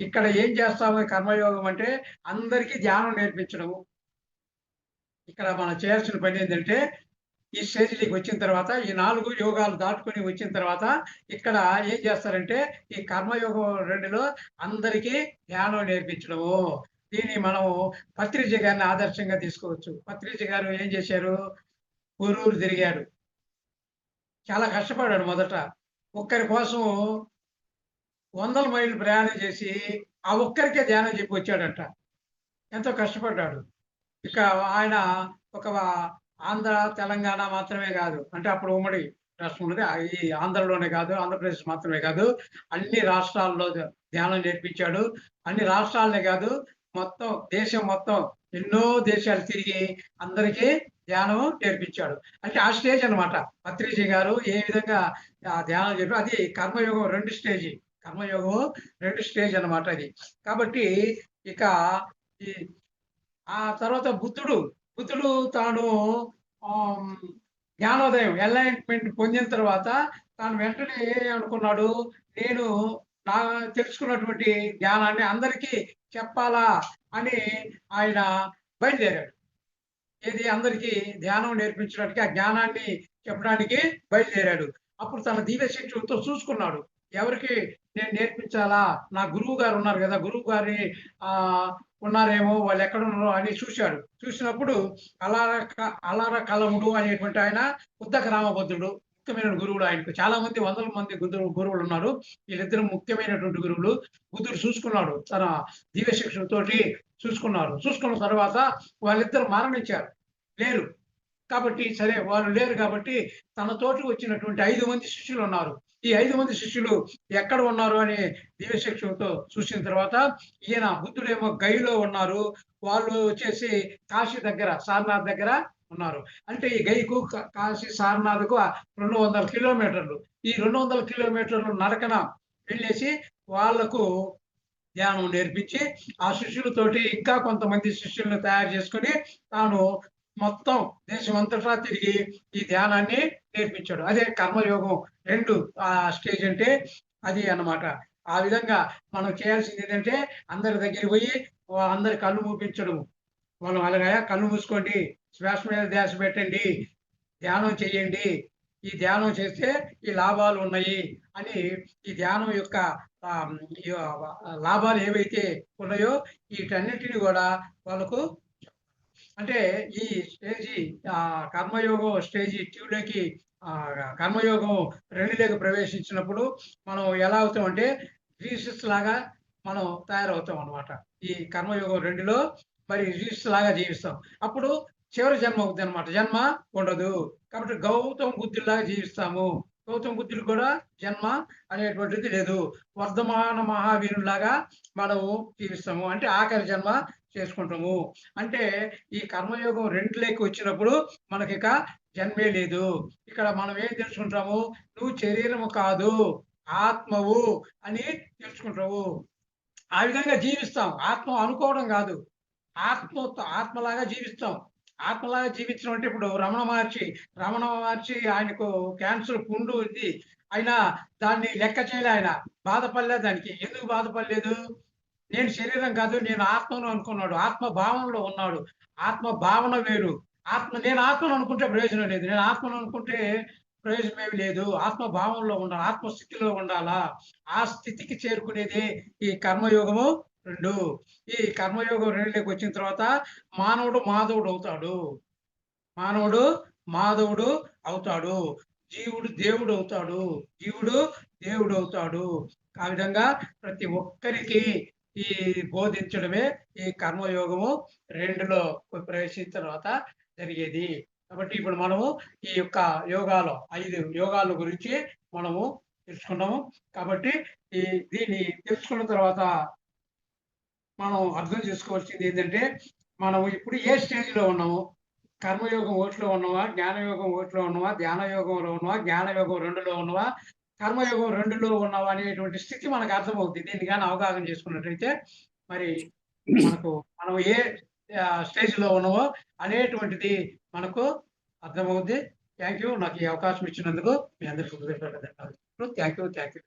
ఇక్కడ ఏం చేస్తాము కర్మయోగం అంటే అందరికీ ధ్యానం నేర్పించడము. ఇక్కడ మనం చేయాల్సిన పని ఏంటంటే ఈ స్టేజ్‌లోకి వచ్చిన తర్వాత ఈ 4 యోగాలు దాటుకొని వచ్చిన తర్వాత ఇక్కడ ఏం చేస్తారంటే ఈ కర్మయోగం 2లో అందరికీ ధ్యానం నేర్పించడము. దీన్ని మనం పత్రిజీ గారిని ఆదర్శంగా తీసుకోవచ్చు. పత్రిజీ గారు ఏం చేశారు? ఊరూరు తిరిగాడు. చాలా కష్టపడ్డాడు మొదట. ఒక్కరి కోసం 100 మైళ్ళు ప్రయాణం చేసి ఆ ఒక్కరికే ధ్యానం చెప్పి వచ్చాడంట. ఎంతో కష్టపడ్డాడు. ఇక ఆయన ఒక ఆంధ్ర, తెలంగాణ మాత్రమే కాదు, అంటే అప్పుడు ఉమ్మడి రాష్ట్రం ఉన్నది. ఈ ఆంధ్రలోనే కాదు, ఆంధ్రప్రదేశ్ మాత్రమే కాదు, అన్ని రాష్ట్రాల్లో ధ్యానం నేర్పించాడు. అన్ని రాష్ట్రాలనే కాదు, మొత్తం దేశం మొత్తం ఎన్నో దేశాలు తిరిగి అందరికీ ధ్యానం నేర్పించాడు. అంటే ఆ స్టేజ్ అన్నమాట. పత్రిజీ గారు ఏ విధంగా ధ్యానం చెప్పారు. అది కర్మయోగం 2 స్టేజి. కర్మయోగం 2 స్టేజ్ అన్నమాట అది. కాబట్టి ఇక ఈ ఆ తర్వాత బుద్ధుడు తాను జ్ఞానోదయం, ఎన్లైట్‌మెంట్ పొందిన తర్వాత తాను వెంటనే అనుకున్నాడు, నేను నా తెలుసుకున్నటువంటి జ్ఞానాన్ని అందరికీ చెప్పాలా అని ఆయన బయలుదేరాడు. ఏది అందరికీ ధ్యానం నేర్పించడానికి, ఆ జ్ఞానాన్ని చెప్పడానికి బయలుదేరాడు. అప్పుడు తన దివ్యశక్తులతో చూసుకున్నాడు. ఎవరికి నేను నేర్పించాలా? నా గురువు గారు ఉన్నారు కదా! గురువు గారి ఉన్నారేమో, వాళ్ళు ఎక్కడున్నారో అని చూశాడు. చూసినప్పుడు అలార కలముడు అనేటువంటి ఆయన ఉద్దక రామభద్రుడు ముఖ్యమైన గురువులు ఆయనకు. చాలా మంది వందల మంది గురువులు ఉన్నారు. వీళ్ళిద్దరు ముఖ్యమైనటువంటి గురువులు. బుద్ధుడు చూసుకున్నాడు. తన దివ్యశక్తులతోటి చూసుకున్నారు. చూసుకున్న తర్వాత వాళ్ళిద్దరు మరణించారు. లేరు. కాబట్టి సరే వాళ్ళు లేరు కాబట్టి తనతోటి వచ్చినటువంటి 5 మంది శిష్యులు ఉన్నారు. ఈ 5 మంది శిష్యులు ఎక్కడ ఉన్నారు అని దివ్యశక్తులతో చూసిన తర్వాత ఈయన బుద్ధుడేమో గైలో ఉన్నారు. వాళ్ళు వచ్చేసి కాశీ దగ్గర, సారనాథ్ దగ్గర ఉన్నారు. అంటే ఈ గైకు కాశీ సారనాథ్‌కు 200 కిలోమీటర్లు. ఈ 200 కిలోమీటర్లు నడకన వెళ్ళేసి వాళ్ళకు ధ్యానం నేర్పించి ఆ శిష్యులతోటి ఇంకా కొంతమంది శిష్యులను తయారు చేసుకొని తాను మొత్తం దేశమంతటా తిరిగి ఈ ధ్యానాన్ని నేర్పించాడు. అదే కర్మయోగం 2 స్టేజ్ అంటే అది అన్నమాట. ఆ విధంగా మనం చేయాల్సింది ఏంటంటే అందరి దగ్గరికి పోయి అందరి కళ్ళు మూపించడం. మనం అలాగా కళ్ళు మూసుకోండి, శ్వాస మీద ధ్యాస పెట్టండి, ధ్యానం చేయండి. ఈ ధ్యానం చేస్తే ఈ లాభాలు ఉన్నాయి అని ఈ ధ్యానం యొక్క లాభాలు ఏవైతే ఉన్నాయో వీటన్నిటిని కూడా వాళ్ళకు అంటే ఈ స్టేజి కర్మయోగం స్టేజి 2లోకి కర్మయోగం 2లోకి ప్రవేశించినప్పుడు మనం ఎలా అవుతామంటే జీసస్ లాగా మనం తయారవుతాం అన్నమాట. ఈ కర్మయోగం 2లో మరి జీసస్ లాగా జీవిస్తాం. అప్పుడు చివరి జన్మ అవుద్ది అనమాట. జన్మ ఉండదు. కాబట్టి గౌతమ బుద్ధుడిలాగా జీవిస్తాము. గౌతమ బుద్ధుడు కూడా జన్మ అనేటువంటిది లేదు. వర్ధమాన మహావీరులాగా మనము జీవిస్తాము. అంటే ఆఖరి జన్మ చేసుకుంటాము. అంటే ఈ కర్మయోగం 2లోకి వచ్చినప్పుడు మనకిక జన్మే లేదు. ఇక్కడ మనం ఏం తెలుసుకుంటాము? నువ్వు శరీరము కాదు, ఆత్మవు అని తెలుసుకుంటావు. ఆ విధంగా జీవిస్తాం. ఆత్మ అనుకోవడం కాదు. ఆత్మలాగా జీవిస్తాం. ఆత్మలాగా జీవించడం అంటే ఇప్పుడు రమణ మహర్షి ఆయనకు క్యాన్సర్ పుండు ఉంది. అయినా దాన్ని లెక్క చేయలే ఆయన. బాధపడలే దానికి. ఎందుకు బాధపడలేదు? నేను శరీరం కాదు, నేను ఆత్మను అనుకున్నాడు. ఆత్మ భావనలో ఉన్నాడు. ఆత్మ భావన వేరు. నేను ఆత్మను అనుకుంటే ప్రయోజనం లేదు. నేను ఆత్మను అనుకుంటే ప్రయోజనమేమి లేదు. ఆత్మ భావంలో ఉండాలి. ఆత్మ స్థితిలో ఉండాలా. ఆ స్థితికి చేరుకునేదే ఈ కర్మయోగము 2. ఈ కర్మయోగం 2లోకి వచ్చిన తర్వాత మానవుడు మాధవుడు అవుతాడు. మానవుడు మాధవుడు అవుతాడు. జీవుడు దేవుడవుతాడు. జీవుడు దేవుడవుతాడు. ఆ విధంగా ప్రతి ఒక్కరికి ఈ బోధించడమే ఈ కర్మయోగము 2లో ప్రవేశించిన తర్వాత జరిగేది. కాబట్టి ఇప్పుడు మనము ఈ యొక్క 5 యోగాల గురించి మనము తెలుసుకున్నాము. కాబట్టి దీన్ని తెలుసుకున్న తర్వాత మనం అర్థం చేసుకోవాల్సింది ఏంటంటే, మనం ఇప్పుడు ఏ స్టేజ్‌లో ఉన్నాము? కర్మయోగం 1లో ఉన్నామా? జ్ఞానయోగం 1లో ఉన్నామా? ధ్యాన యోగంలో ఉన్నామా? జ్ఞానయోగం 2లో ఉన్నామా? కర్మయోగం 2లో ఉన్నావా? అనేటువంటి స్థితి మనకు అర్థమవుద్ది. దీన్ని గాని అవగాహన చేసుకున్నట్టయితే, మరి మనకు మనం ఏ స్టేజ్‌లో ఉన్నామో అనేటువంటిది మనకు అర్థమవుద్ది. Thank you. నాకు ఈ అవకాశం ఇచ్చినందుకు మీ అందరికీ హృదయపూర్వక ధన్యవాదాలు. Thank you.